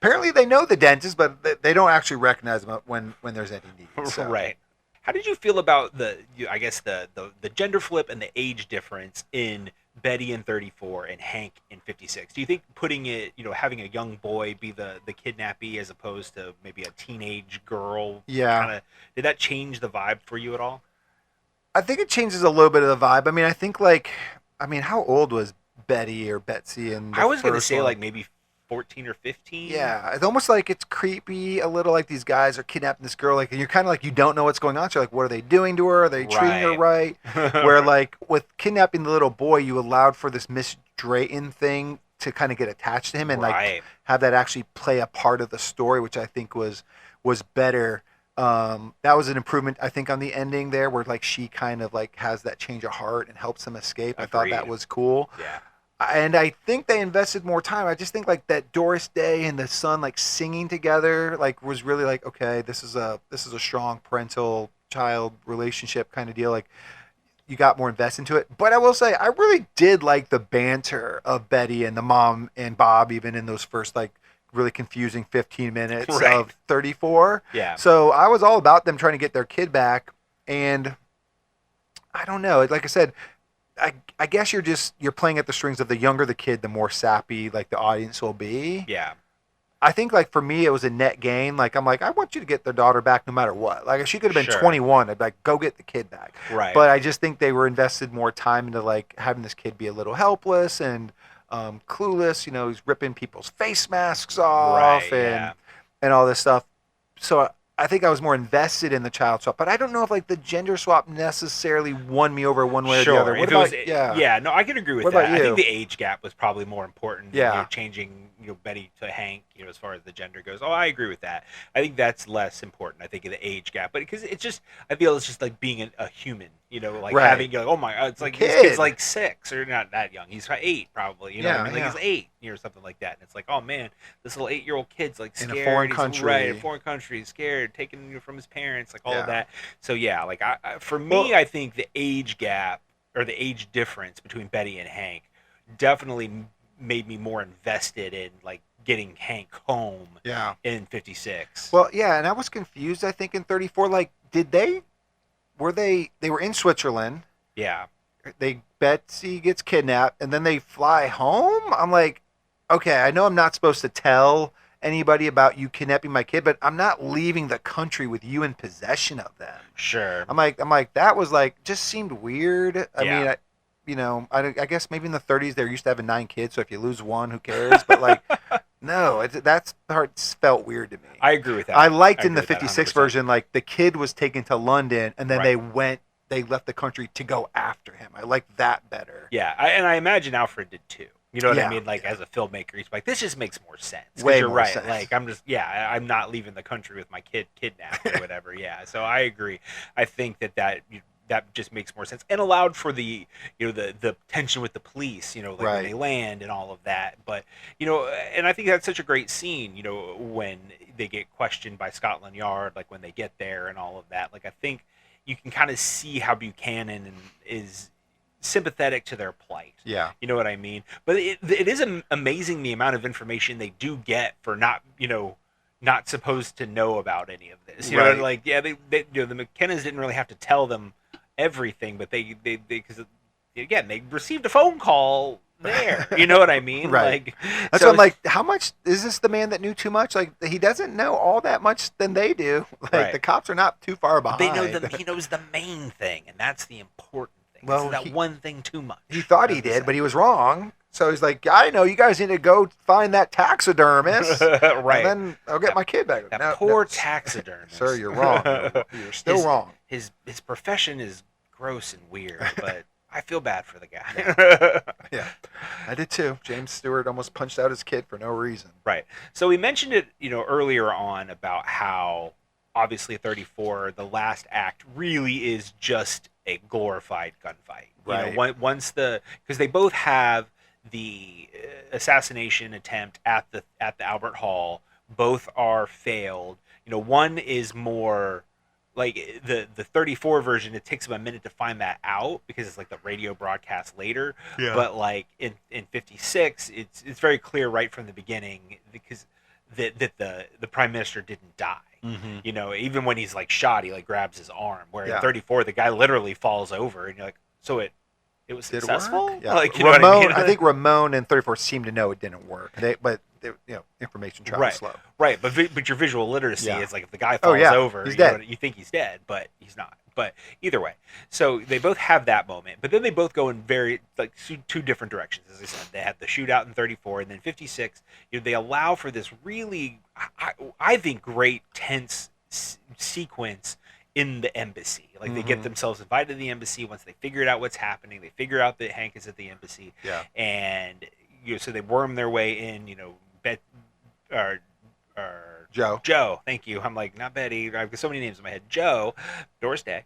Apparently, they know the dentist, but they don't actually recognize them when there's any need. So. Right. How did you feel about the gender flip and the age difference in Betty in 34 and Hank in 56? Do you think putting it, having a young boy be the kidnappee as opposed to maybe a teenage girl, Yeah. Did that change the vibe for you at all? I think it changes a little bit of the vibe. I mean, I think how old was Betty or Betsy in the I was going to first say one? like maybe 14 or 15. Yeah, it's almost like it's creepy a little, like these guys are kidnapping this girl, like, and you're kind of like, you don't know what's going on. So you're like, what are they doing to her? Are they treating her right? Where, like, with kidnapping the little boy, you allowed for this Miss Drayton thing to kind of get attached to him and Right. like have that actually play a part of the story, which I think was better. That was an improvement, I think, on the ending there, where like she kind of like has that change of heart and helps him escape. I thought that Agreed. was cool. Yeah. And I think they invested more time. I just think like that Doris Day and the son like singing together like was really like, okay, this is a strong parental child relationship kind of deal. Like, you got more invested into it. But I will say, I really did like the banter of Betty and the mom and Bob, even in those first like really confusing 15 minutes Right. of 34. Yeah. So I was all about them trying to get their kid back. And I don't know. Like I said, I guess you're playing at the strings of the younger the kid, the more sappy like the audience will be. Yeah. I think like for me it was a net gain. Like I'm like, I want you to get their daughter back no matter what. Like if she could have been Sure. 21, I'd be like, go get the kid back. Right. But I just think they were invested more time into like having this kid be a little helpless and clueless. He's ripping people's face masks off Right, and yeah. and all this stuff. So I think I was more invested in the child swap, but I don't know if like the gender swap necessarily won me over one way or the other. What If it about was, yeah, no, I can agree with What that. about I you? think the age gap was probably more important. Yeah. Than, changing Betty to Hank. As far as the gender goes. Oh, I agree with that. I think that's less important. I think of the age gap, but because it's just, I feel it's just like being a human. Like Right. having oh my, it's like this Kid. kid's like 6 or not that young. He's 8 probably. You know, what I mean? Like Yeah, he's 8 or something like that. And it's like, oh man, this little 8-year-old kid's like In a scared. foreign He's- country. right? In a foreign country, scared, taken from his parents, like all Yeah. of that. So yeah, like for me, I think the age gap or the age difference between Betty and Hank definitely made me more invested in like getting Hank home Yeah. in 56. Well, yeah, and I was confused. I think in 34, like, they were in Switzerland. yeah, Betsy gets kidnapped, and then they fly home. I'm like, okay, I know I'm not supposed to tell anybody about you kidnapping my kid, but I'm not leaving the country with you in possession of them. sure. I'm like that was like just seemed weird. I Yeah. mean, I guess maybe in the 30s they're used to having 9 kids, so if you lose one, who cares? But like, no, that's part felt weird to me. I agree with that. I liked I in the agree with that 56 100%. version, like the kid was taken to London and then Right. they left the country to go after him. I like that better. Yeah, and I imagine Alfred did too. You know what Yeah, I mean? Like yeah. as a filmmaker, he's like, this just makes more sense. 'Cause Way you're more right. sense. Like I'm not leaving the country with my kid kidnapped or whatever. Yeah, so I agree. I think that just makes more sense and allowed for the the tension with the police. Like Right. when they land and all of that. But and I think that's such a great scene. When they get questioned by Scotland Yard, like when they get there and all of that. Like I think you can kind of see how Buchanan is sympathetic to their plight. Yeah. You know what I mean? But it is amazing the amount of information they do get for not supposed to know about any of this. You Right. know, like yeah, they the McKennas didn't really have to tell them everything, but they because again they received a phone call there. You know what I mean? Right. Like That's so what I'm like, how much is this the man that knew too much? Like he doesn't know all that much than they do. Like Right. the cops are not too far behind. they know he knows the main thing, and that's the important thing. Well, It's that he- one thing too much. He thought he as they did, say. but he was wrong. So he's like, I know you guys need to go find that taxidermist, Right. and then I'll get my kid back. That No, poor no, taxidermist. sir, you're wrong. You're still wrong. His profession is gross and weird, but I feel bad for the guy. Yeah, I did too. James Stewart almost punched out his kid for no reason. Right. So we mentioned it, earlier on about how obviously 34, the last act really is just a glorified gunfight. Right. Once because they both have the assassination attempt at the Albert Hall. Both are failed. One is more like the 34 version. It takes them a minute to find that out because it's like the radio broadcast later. Yeah. But like in 56, it's very clear right from the beginning because that the prime minister didn't die. Mm-hmm. Even when he's like shot, he like grabs his arm. Where Yeah. in 34, the guy literally falls over, and you're like, so it was Did it successful. work? Yeah. Like, you know what I mean? I think Ramon and 34 seemed to know it didn't work. Information travels Right. slow. Right, but your visual literacy Yeah. is like if the guy Oh, falls yeah. over, He's you know, dead. you think he's dead, but he's not. But either way, so they both have that moment, but then they both go in very like two different directions. As I said, they had the shootout in 34, and then 56. They allow for this really, I think, great tense sequence in the embassy. Like they get themselves invited to the embassy. Once they figured out what's happening, they figure out that Hank is at the embassy. Yeah. And so they worm their way in. Joe, thank you. I'm like, not Betty. I've got so many names in my head. Joe, Doris Day,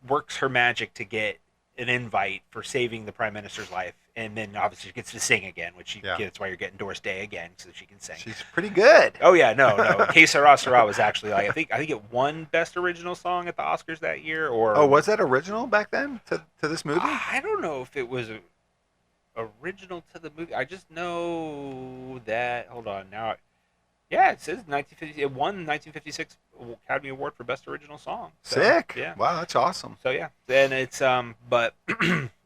works her magic to get an invite for saving the prime minister's life, and then obviously she gets to sing again, which that's why you're getting Doris Day again, so she can sing. She's pretty good. Oh yeah, no. Que Sera Sera was actually like I think it won Best Original Song at the Oscars that year. Or was that original back then to this movie? I don't know if it was original to the movie. I just know that. Hold on now. Yeah, it says 1950. It won 1956 Academy Award for Best Original Song. So, Sick. Yeah. Wow, that's awesome. So yeah, and it's but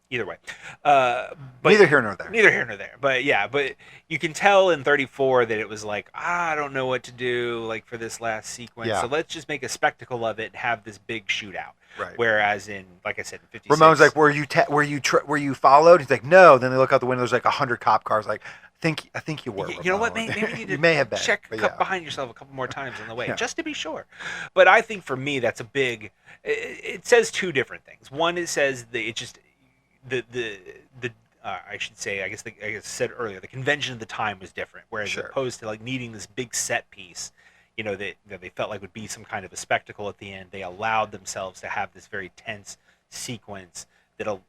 either way, but Neither here nor there. Neither here nor there. But yeah, but you can tell in 34 that it was like I don't know what to do like for this last sequence. Yeah. So let's just make a spectacle of it and have this big shootout. Right. Whereas in, like I said, in 56, Ramon's like, were you followed? He's like, no. Then they look out the window. There's like 100 cop cars. Like, I think you were. You know what? Ramon. Maybe you need to you may have been, check but yeah. behind yourself a couple more times on the way, Yeah. just to be sure. But I think for me, that's a big. It says two different things. One, it says that it just the I should say, I guess I said earlier, the convention of the time was different. Whereas Sure. opposed to like needing this big set piece, that they felt like would be some kind of a spectacle at the end, they allowed themselves to have this very tense sequence that'll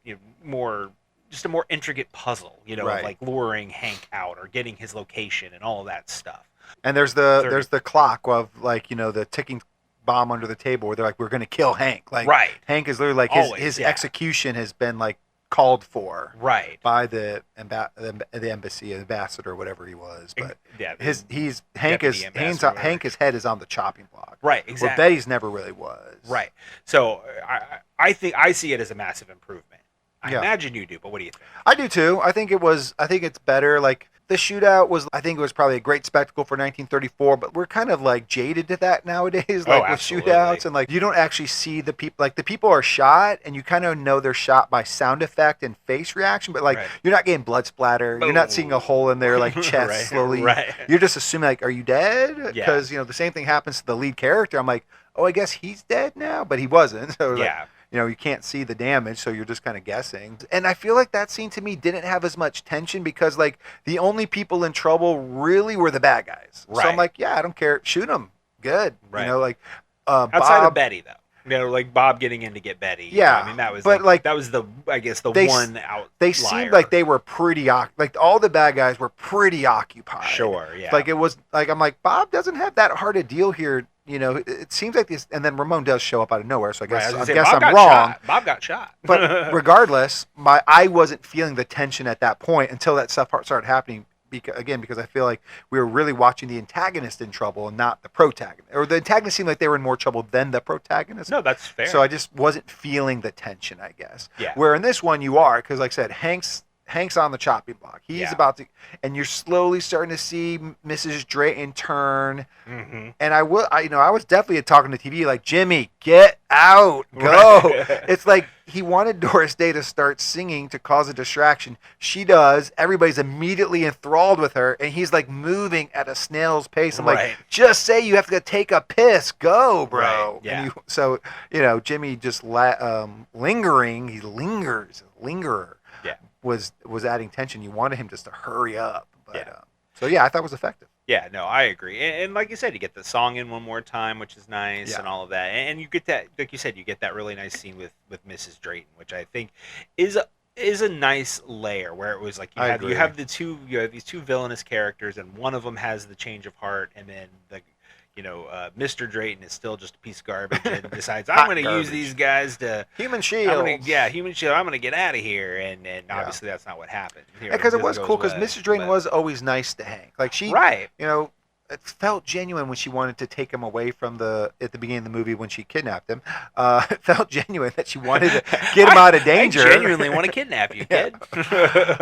just a more intricate puzzle, Right. like luring Hank out or getting his location and all of that stuff. And there's the clock of like the ticking bomb under the table where they're like, we're gonna kill Hank. Like Right. Hank is literally like Always, his yeah. execution has been like called for Right. by the embassy ambassador, whatever he was. But Yeah. Hank deputy ambassador, whatever. Hank's head is on the chopping block. Right. Where Exactly. Betty's never really was. Right. So I think I see it as a massive improvement. I Yeah. imagine you do, but what do you think? I do too. I think it's better. Like the shootout I think it was probably a great spectacle for 1934, but we're kind of like jaded to that nowadays, like with absolutely. shootouts, and like you don't actually see the people. Like the people are shot, and you kind of know they're shot by sound effect and face reaction, but like Right. you're not getting blood splatter. You're not seeing a hole in their like chest Right, slowly. right. You're just assuming like, are you dead? Yeah. Because the same thing happens to the lead character. I'm like, oh, I guess he's dead now, but he wasn't. So it was like, Yeah. you can't see the damage, so you're just kind of guessing. And I feel like that scene to me didn't have as much tension because like the only people in trouble really were the bad guys. So I'm Right. like, yeah, I don't care. Shoot them. Good. Right. Like Outside Bob, of Betty, though. Like Bob getting in to get Betty. Yeah, I mean, that was but, like, that was the they one out. they seemed like they were pretty like all the bad guys were pretty occupied. Sure, yeah. Like it was like I'm like Bob doesn't have that hard a deal here. It seems like this, and then Ramon does show up out of nowhere. So I guess Right, I guess Bob I'm got wrong. shot. Bob got shot. But regardless, I wasn't feeling the tension at that point until that stuff started happening. Because I feel like we were really watching the antagonist in trouble and not the protagonist. Or the antagonist seemed like they were in more trouble than the protagonist. No, that's fair. So I just wasn't feeling the tension, I guess. Yeah. Where in this one you are, because like I said, Hank's Hank's on the chopping block. He's about to, and you're slowly starting to see Mrs. Drayton turn. Mm-hmm. And I was definitely talking to TV like, Jimmy, get out, go. Right. It's like he wanted Doris Day to start singing to cause a distraction. She does. Everybody's immediately enthralled with her, and he's like moving at a snail's pace. I'm like, just say you have to take a piss, go, bro. Right. Yeah. And Jimmy just lingering. He lingers, lingerer. Yeah. Was adding tension. You wanted him just to hurry up, but I thought it was effective. Yeah, no, I agree. And like you said, you get the song in one more time, which is nice, and all of that. And you get that, like you said, you get that really nice scene with Mrs. Drayton, which I think is a nice layer where it was like you have these two villainous characters, and one of them has the change of heart, and then Mr. Drayton is still just a piece of garbage and decides I'm going to use these guys to human shield. Human shield. I'm going to get out of here, and obviously that's not what happened. Because it was cool because Mrs. Drayton was always nice to Hank. Like she, it felt genuine when she wanted to take him away from at the beginning of the movie when she kidnapped him. It felt genuine that she wanted to get him out of danger. I genuinely want to kidnap you, kid.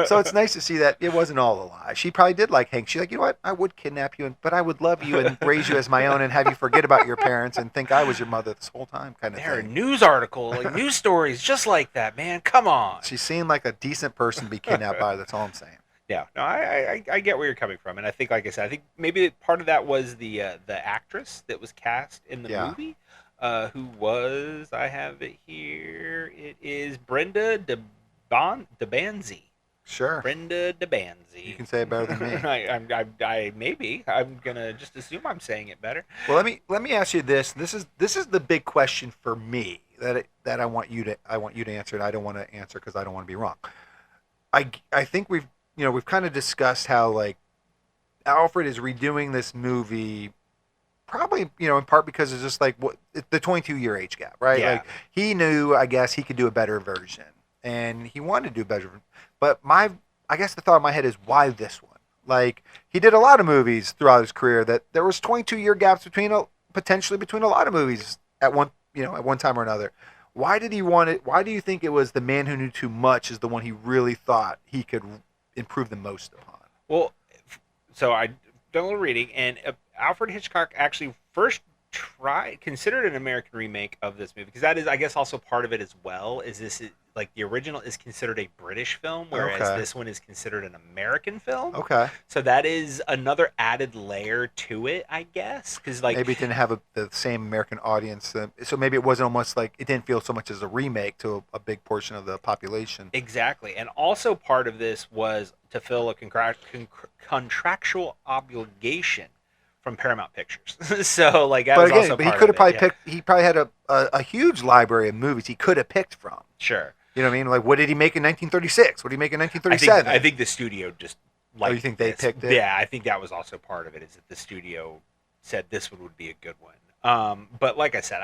So it's nice to see that it wasn't all a lie. She probably did like Hank. She's like, you know what? I would kidnap you, but I would love you and raise you as my own and have you forget about your parents and think I was your mother this whole time kind of thing. There are news articles, like news stories just like that, man. Come on. She seemed like a decent person to be kidnapped by. That's all I'm saying. Yeah, no, I get where you're coming from, and I think, like I said, I think maybe part of that was the actress that was cast in the movie, who was, I have it here, it is Brenda DeBanzi. Sure. Brenda DeBanzi. You can say it better than me. I'm gonna just assume I'm saying it better. Well, let me ask you this. This is the big question for me that I want you to answer, and I don't want to answer because I don't want to be wrong. I think we've kind of discussed how like Alfred is redoing this movie probably, in part because it's just like the 22-year age gap, right? Yeah. Like he knew, I guess, he could do a better version and he wanted to do a better. But I guess the thought in my head is why this one? Like he did a lot of movies throughout his career that there was 22-year gaps potentially between a lot of movies at one time or another. Why did he want it? Why do you think it was The Man Who Knew Too Much is the one he really thought he could improve the most upon? Well, so I done a little reading, and Alfred Hitchcock actually first considered an American remake of this movie, because that is, I guess, also part of it as well. Like the original is considered a British film, whereas this one is considered an American film. Okay. So that is another added layer to it, I guess, because like maybe it didn't have the same American audience, so maybe it wasn't almost like it didn't feel so much as a remake to a big portion of the population. Exactly, and also part of this was to fill a contractual obligation from Paramount Pictures. So like that was also part he could have probably picked. He probably had a huge library of movies he could have picked from. Sure. You know what I mean? Like, what did he make in 1936? What did he make in 1937? I think the studio just liked you think they picked it? Yeah, I think that was also part of it, is that the studio said this one would be a good one. But like I said,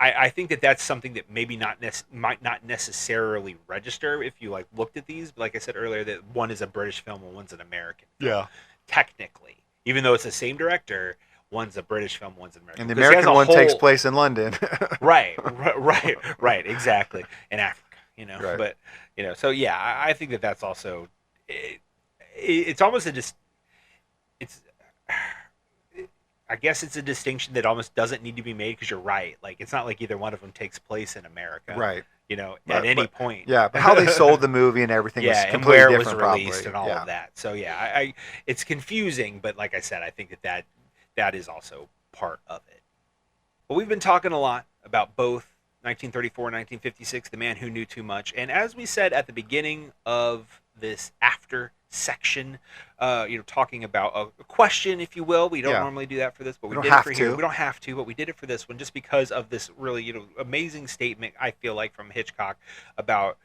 I think that's something that maybe might not necessarily register if you like looked at these. But like I said earlier, that one is a British film and one's an American film. Yeah. Technically, even though it's the same director, one's a British film, one's an American. And the American one takes place in London. right, exactly, in Africa, Right. But so yeah, I think that's also it's almost I guess it's a distinction that almost doesn't need to be made, because you're right. Like it's not like either one of them takes place in America, right? At any point. Yeah, but how they sold the movie and everything was completely and where different, it was released probably. and all of that. So yeah, it's confusing, but like I said, I think that is also part of it. Well, we've been talking a lot about both 1934 and 1956, The Man Who Knew Too Much, and as we said at the beginning of this after section, talking about a question, if you will. We don't normally do that for this, but we did it for here. We don't have to, but we did it for this one just because of this really, amazing statement, I feel like, from Hitchcock about,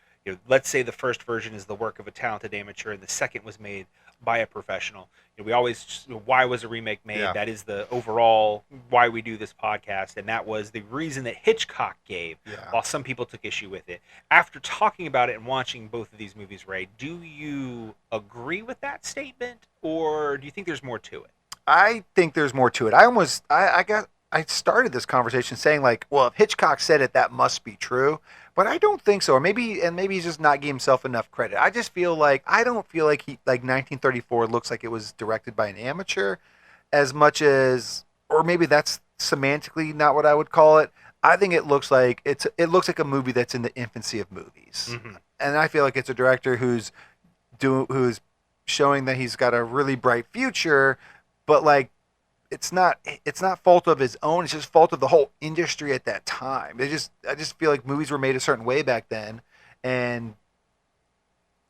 let's say the first version is the work of a talented amateur and the second was made by a professional. We always, why was a remake made? Yeah. That is the overall why we do this podcast, and that was the reason that Hitchcock gave, while some people took issue with it. After talking about it and watching both of these movies, Ray, do you agree with that statement, or do you think there's more to it? I think there's more to it. I I started this conversation saying like, well, if Hitchcock said it, that must be true. But I don't think so. Or maybe he's just not giving himself enough credit. I just feel like I don't feel like he like 1934 looks like it was directed by an amateur as much as, or maybe that's semantically not what I would call it. I think it looks like it looks like a movie that's in the infancy of movies, and I feel like it's a director who's showing that he's got a really bright future, but like it's not fault of his own. It's just fault of the whole industry at that time. I just feel like movies were made a certain way back then, and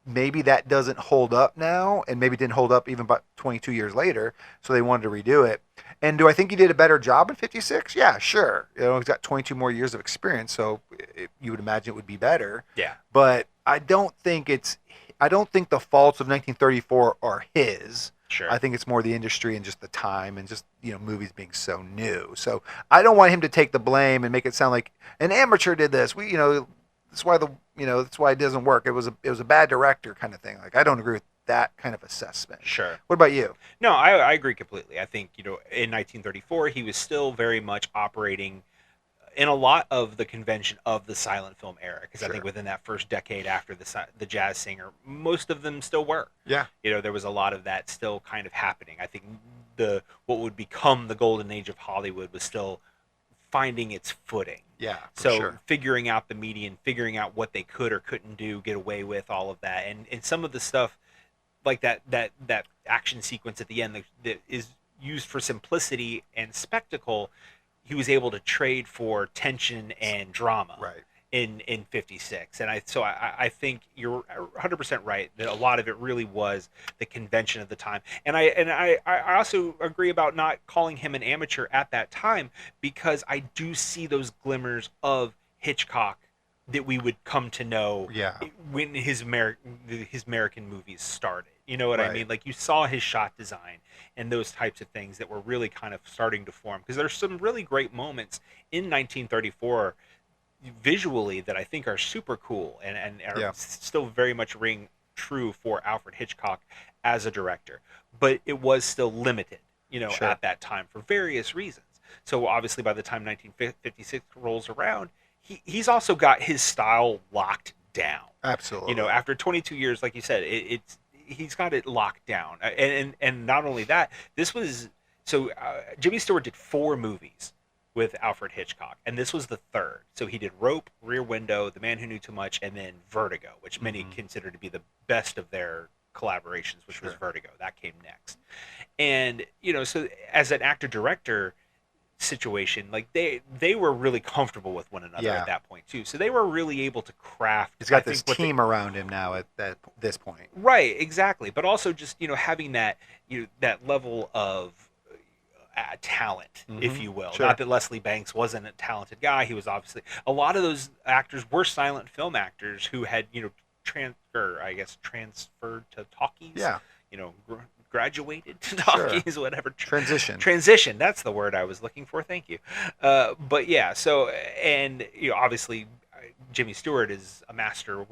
maybe that doesn't hold up now, and maybe didn't hold up even about 22 years later, so they wanted to redo it. And do I think he did a better job in 56? Yeah, sure. You know, he's got 22 more years of experience, so you would imagine it would be better. Yeah. But I don't think the faults of 1934 are his. Sure. I think it's more the industry and just the time and just, you know, movies being so new. So I don't want him to take the blame and make it sound like an amateur did this. That's why it doesn't work. It was a bad director kind of thing. Like, I don't agree with that kind of assessment. Sure. What about you? No, I agree completely. I think, in 1934, he was still very much operating in a lot of the convention of the silent film era. Because I think within that first decade after the Jazz Singer, most of them still were. Yeah. There was a lot of that still kind of happening. I think what would become the golden age of Hollywood was still finding its footing. Yeah, so figuring out the median, figuring out what they could or couldn't do, get away with, all of that. And some of the stuff like that action sequence at the end that is used for simplicity and spectacle, he was able to trade for tension and drama. Right. In 56. And I think you're 100% right that a lot of it really was the convention of the time. And I also agree about not calling him an amateur at that time, because I do see those glimmers of Hitchcock that we would come to know when his American movies started. You know what I mean? Like, you saw his shot design and those types of things that were really kind of starting to form, because there's some really great moments in 1934 visually that I think are super cool and are still very much ring true for Alfred Hitchcock as a director, but it was still limited, at that time for various reasons. So obviously by the time 1956 rolls around, he's also got his style locked down. Absolutely. After 22 years, like you said, he's got it locked down. And not only that, Jimmy Stewart did 4 movies with Alfred Hitchcock, and this was the 3rd. So he did Rope, Rear Window, The Man Who Knew Too Much, and then Vertigo, which many consider to be the best of their collaborations, which was Vertigo. That came next. And, so as an actor-director situation, like they were really comfortable with one another at that point too. So they were really able to craft. He's got this team around him now at this point. Right, exactly. But also just, having that, that level of talent, if you will. Not that Leslie Banks wasn't a talented guy. He was obviously, a lot of those actors were silent film actors who had, transferred to talkies. Yeah. Graduated to talkies, whatever. Transition. That's the word I was looking for. Thank you. But yeah, so, and, obviously Jimmy Stewart was a master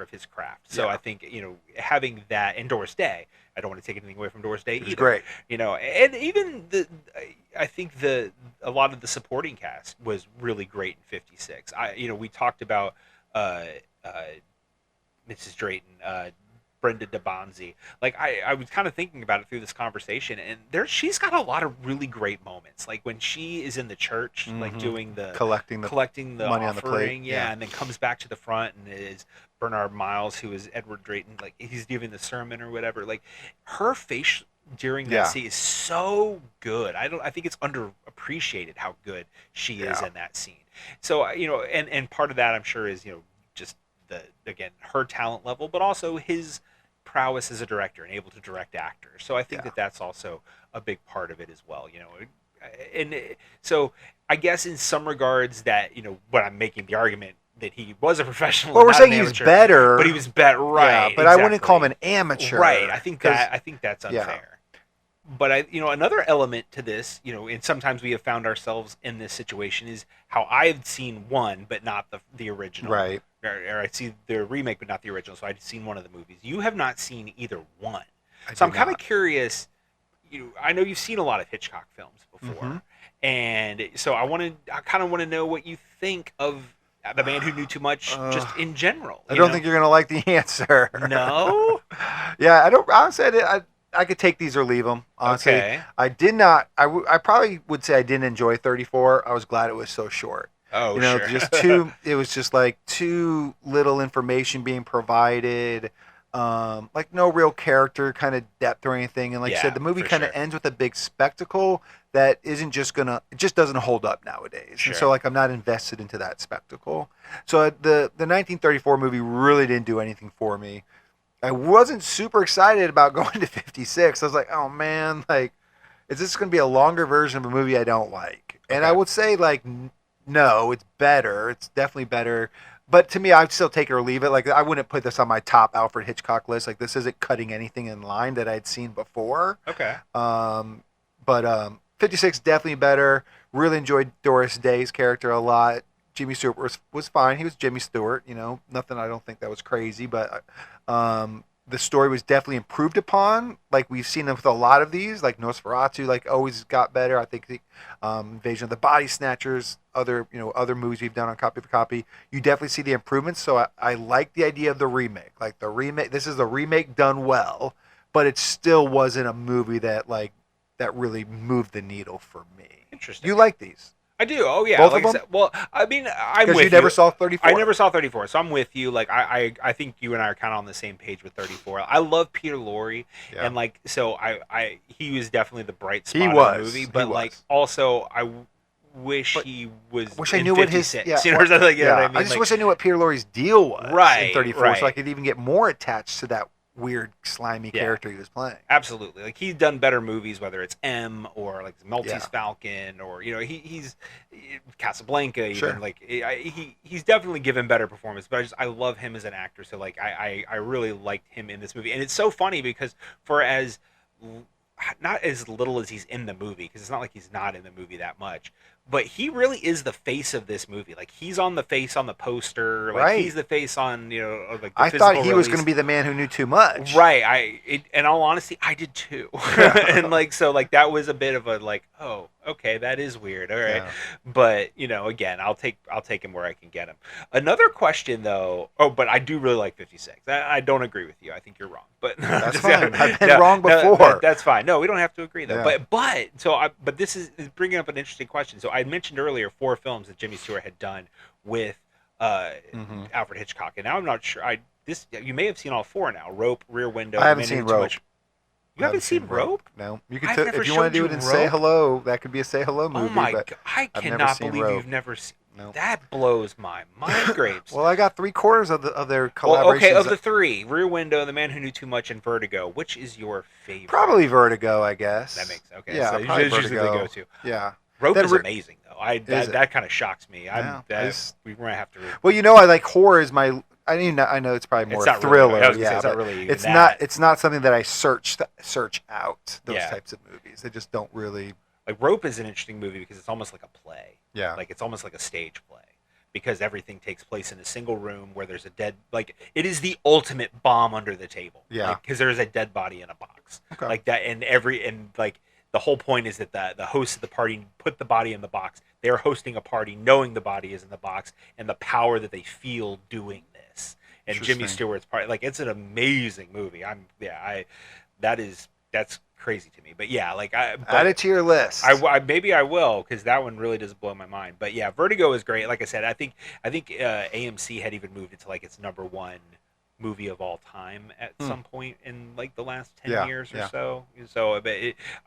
of his craft. So I think, having that, and Doris Day, I don't want to take anything away from Doris Day either. Great. And even I think a lot of the supporting cast was really great in 56. We talked about Mrs. Drayton, Brenda DeBonzi. Like, I was kind of thinking about it through this conversation, and she's got a lot of really great moments. Like when she is in the church, like doing collecting the money offering, on the plate, and then comes back to the front and is Bernard Miles, who is Edward Drayton, like he's giving the sermon or whatever. Like her face during that scene is so good. I think it's underappreciated how good she is in that scene. So and part of that I'm sure is just her talent level, but also his prowess as a director and able to direct actors. So I think that's also a big part of it as well, and so I guess in some regards that, when I'm making the argument that he was a professional. Well, we're saying he was better. But he was better, right. Yeah, but I wouldn't call him an amateur. Right, I think that's unfair. But another element to this, and sometimes we have found ourselves in this situation, is how I've seen one, but not the original. Right. Or I see the remake, but not the original. So I've seen one of the movies. You have not seen either one. So I'm kind of curious. I know you've seen a lot of Hitchcock films before, Mhm. and so I kind of want to know what you think of The Man Who Knew Too Much, just in general. I don't think you're gonna like the answer. No. Yeah, I don't. Honestly, I could take these or leave them. Honestly, Okay. I did not. I probably would say I didn't enjoy 34. I was glad it was so short. Oh, You know, sure. just too. It was just like too little information being provided. Like no real character kind of depth or anything. And like I Yeah, said, the movie for kind of sure. ends with a big spectacle that isn't just gonna. It just doesn't hold up nowadays. Sure. And so like I'm not invested into that spectacle. So the 1934 movie really didn't do anything for me. I wasn't super excited about going to 56. I was like, oh man, like, is this going to be a longer version of a movie I don't like? And I Okay. would say, like, no, it's better. It's definitely better. But to me, I'd still take it or leave it. Like, I wouldn't put this on my top Alfred Hitchcock list. Like, this isn't cutting anything in line that I'd seen before. Okay. But 56 definitely better. Really enjoyed Doris Day's character a lot. Jimmy Stewart was fine. He was Jimmy Stewart, you know, nothing. I don't think that was crazy, but the story was definitely improved upon. Like we've seen with a lot of these, like Nosferatu, like always got better. I think the Invasion of the Body Snatchers, other movies we've done on Copy for Copy, you definitely see the improvements. So I like the idea of the remake. Like the remake, this is the remake done well, but it still wasn't a movie that really moved the needle for me. Interesting. You like these? I do. Oh yeah. Both like of I them? said, well, I mean, I'm Because with you never you. saw 34. I never saw 34, so I'm with you. Like I think you and I are kind of on the same page with 34. I love Peter Lorre, Yeah. and like so he was definitely the bright spot He of was. the movie. He But was. like also wish But he was. Wish I in knew what his 56, you know, or something, like, you know what I mean? I just Like, wish I knew what Peter Lorre's deal was Right, in 34, right. so I could even get more attached to that weird slimy Yeah. character he was playing. Absolutely, like he's done better movies, whether it's M or like Maltese Yeah. Falcon, or he's Casablanca. Even Sure. like he's definitely given better performance. But I love him as an actor, so like I really liked him in this movie, and it's so funny because for as not as little as he's in the movie, because it's not like he's not in the movie that much, but he really is the face of this movie. Like he's on the face on the poster, like Right. he's the face on like the I thought physical he was release. going to be the man who knew too much. Right. In all honesty, I did too. And like, so like that was a bit of a like, oh, okay, that is weird. All right. Yeah. But again, I'll take him where I can get him. Another question though. Oh, but I do really like 56. I don't agree with you. I think you're wrong. But That's fine. I've been wrong before. That's fine. No, we don't have to agree though. Yeah. But this is bringing up an interesting question. So I mentioned earlier 4 films that Jimmy Stewart had done with Mhm. Alfred Hitchcock, and now I'm not sure. You may have seen all 4 now. Rope, Rear Window. I haven't Man seen Who Knew Too Rope. Much. You haven't seen Rope? No. You I've could never if you want showed to do you it and say Rope. hello, that could be a say hello movie. Oh my but god! I I've never cannot seen believe Rope. you've never seen. No. That blows my mind grapes. Well, I got 3/4 of their collaborations. Well, okay, of the 3, Rear Window, The Man Who Knew Too Much, and Vertigo, which is your favorite? Probably Vertigo, I guess. That makes okay. Yeah, so probably it's usually the Vertigo. go-to. Yeah. Rope Then is Re- amazing though. Is it? That kind of shocks me. Yeah, We might have to. Well, I like horror is my. I know it's probably more It's not thriller. really, I was gonna say, yeah, it's not but really. it's that. not. It's not something that I search out. Those Yeah. types of movies. They just don't really. Like Rope is an interesting movie because it's almost like a play. Yeah. Like it's almost like a stage play because everything takes place in a single room where there's a dead. Like it is the ultimate bomb under the table. Yeah. Because there's a dead body in a box. Okay. Like that, and like the whole point is that the hosts of the party put the body in the box. They're hosting a party knowing the body is in the box and the power that they feel doing this. And Jimmy Interesting. Stewart's part, like it's an amazing movie. That's crazy to me. But yeah, like Add it to your list. maybe I will because that one really does blow my mind. But yeah, Vertigo is great. Like I said, I think AMC had even moved it to like its #1 movie of all time at some point in like the last 10 Yeah, years or yeah. so. So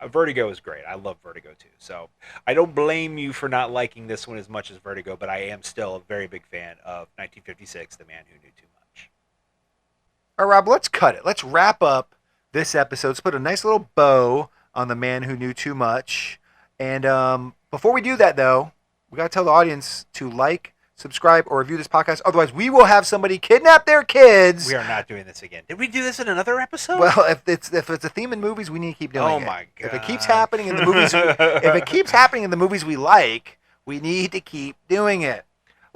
Vertigo is great. I love Vertigo too. So I don't blame you for not liking this one as much as Vertigo, but I am still a very big fan of 1956, The Man Who Knew Too Much. All right, Rob, let's cut it. Let's wrap up this episode. Let's put a nice little bow on The Man Who Knew Too Much. And before we do that, though, we got to tell the audience to like, subscribe, or review this podcast. Otherwise, we will have somebody kidnap their kids. We are not doing this again. Did we do this in another episode? Well, if it's a theme in movies, we need to keep doing Oh it. my If it keeps God. happening in the movies, if it keeps happening in the movies we like, we need to keep doing it.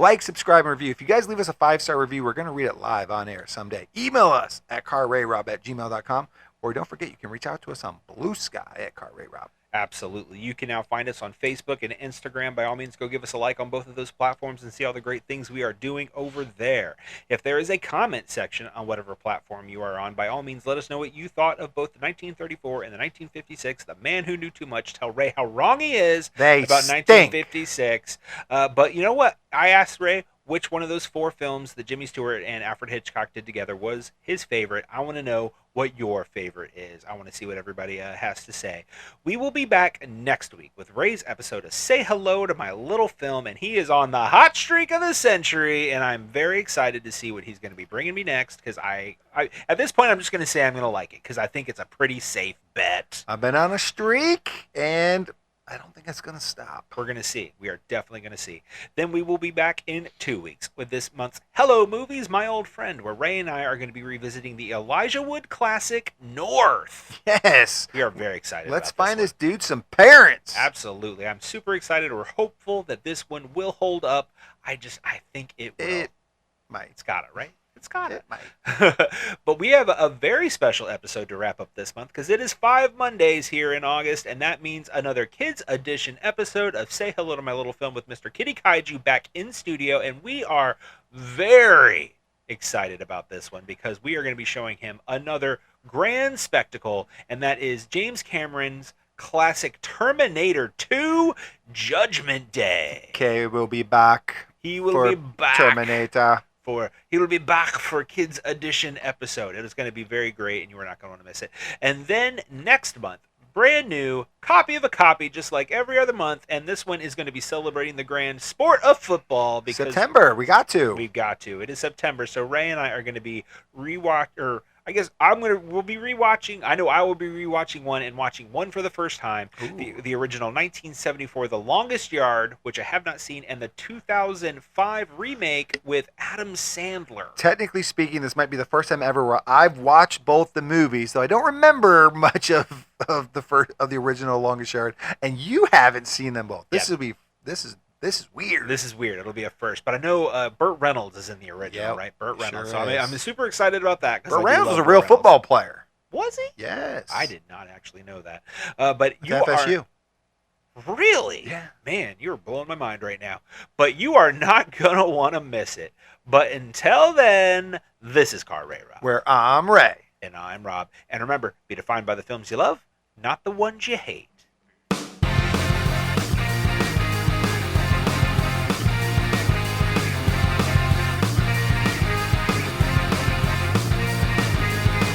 Like, subscribe, and review. If you guys leave us a 5-star review, we're going to read it live on air someday. Email us at carrayrob@gmail.com. Or don't forget, you can reach out to us on Blue Sky at Cartwright Rob. Absolutely. You can now find us on Facebook and Instagram. By all means, go give us a like on both of those platforms and see all the great things we are doing over there. If there is a comment section on whatever platform you are on, by all means, let us know what you thought of both the 1934 and the 1956. The Man Who Knew Too Much. Tell Ray how wrong he is They about stink. 1956. But you know what? I asked Ray which one of those 4 films that Jimmy Stewart and Alfred Hitchcock did together was his favorite. I want to know what your favorite is. I want to see what everybody has to say. We will be back next week with Ray's episode of Say Hello to My Little Film, and he is on the hot streak of the century, and I'm very excited to see what he's going to be bringing me next, because I at this point, I'm just going to say I'm going to like it, because I think it's a pretty safe bet. I've been on a streak, and I don't think it's going to stop. We're going to see. We are definitely going to see. Then we will be back in 2 weeks with this month's Hello Movies, My Old Friend, where Ray and I are going to be revisiting the Elijah Wood classic, North. Yes. We are very excited Let's about find this this dude some parents. Absolutely. I'm super excited. We're hopeful that this one will hold up. I think it will. It might. It's got it, right? It's got It it. might. But we have a very special episode to wrap up this month, because it is 5 Mondays here in August, and that means another Kids Edition episode of Say Hello to My Little Film with Mr. Kitty Kaiju back in studio, and we are very excited about this one, because we are going to be showing him another grand spectacle, and that is James Cameron's classic Terminator 2 Judgment Day. Okay, we'll be back. He will for be back. Terminator. He will be back for Kids Edition episode. It is going to be very great, and you are not going to want to miss it. And then next month, brand new copy of a copy, just like every other month. And this one is going to be celebrating the grand sport of football, because September, we got to. we've got to. It is September, so Ray and I are going to be we'll be rewatching. I know I will be rewatching one and watching one for the first time. The original 1974, The Longest Yard, which I have not seen, and the 2005 remake with Adam Sandler. Technically speaking, this might be the first time ever where I've watched both the movies, so I don't remember much of the original Longest Yard, and you haven't seen them both. This is weird. This is weird. It'll be a first, but I know Burt Reynolds is in the original, right? Burt Reynolds. Sure so is. I'm super excited about that. Burt Reynolds was a real football player. Was he? Yes. I did not actually know that. But you FSU. are really, Yeah. Man, you're blowing my mind right now. But you are not gonna want to miss it. But until then, this is Car Ray Rob, Where I'm Ray. and I'm Rob. And remember, be defined by the films you love, not the ones you hate.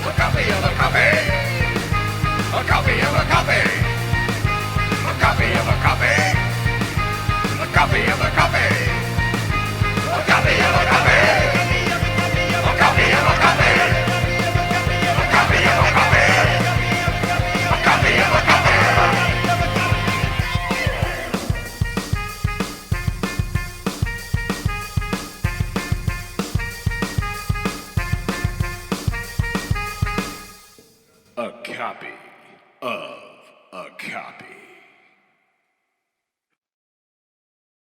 A copy of a copy. A copy of a copy. A copy of a copy. A copy of a copy. A copy of a copy. A copy of a copy. A copy of a copy. A copy of a copy. A copy of a copy.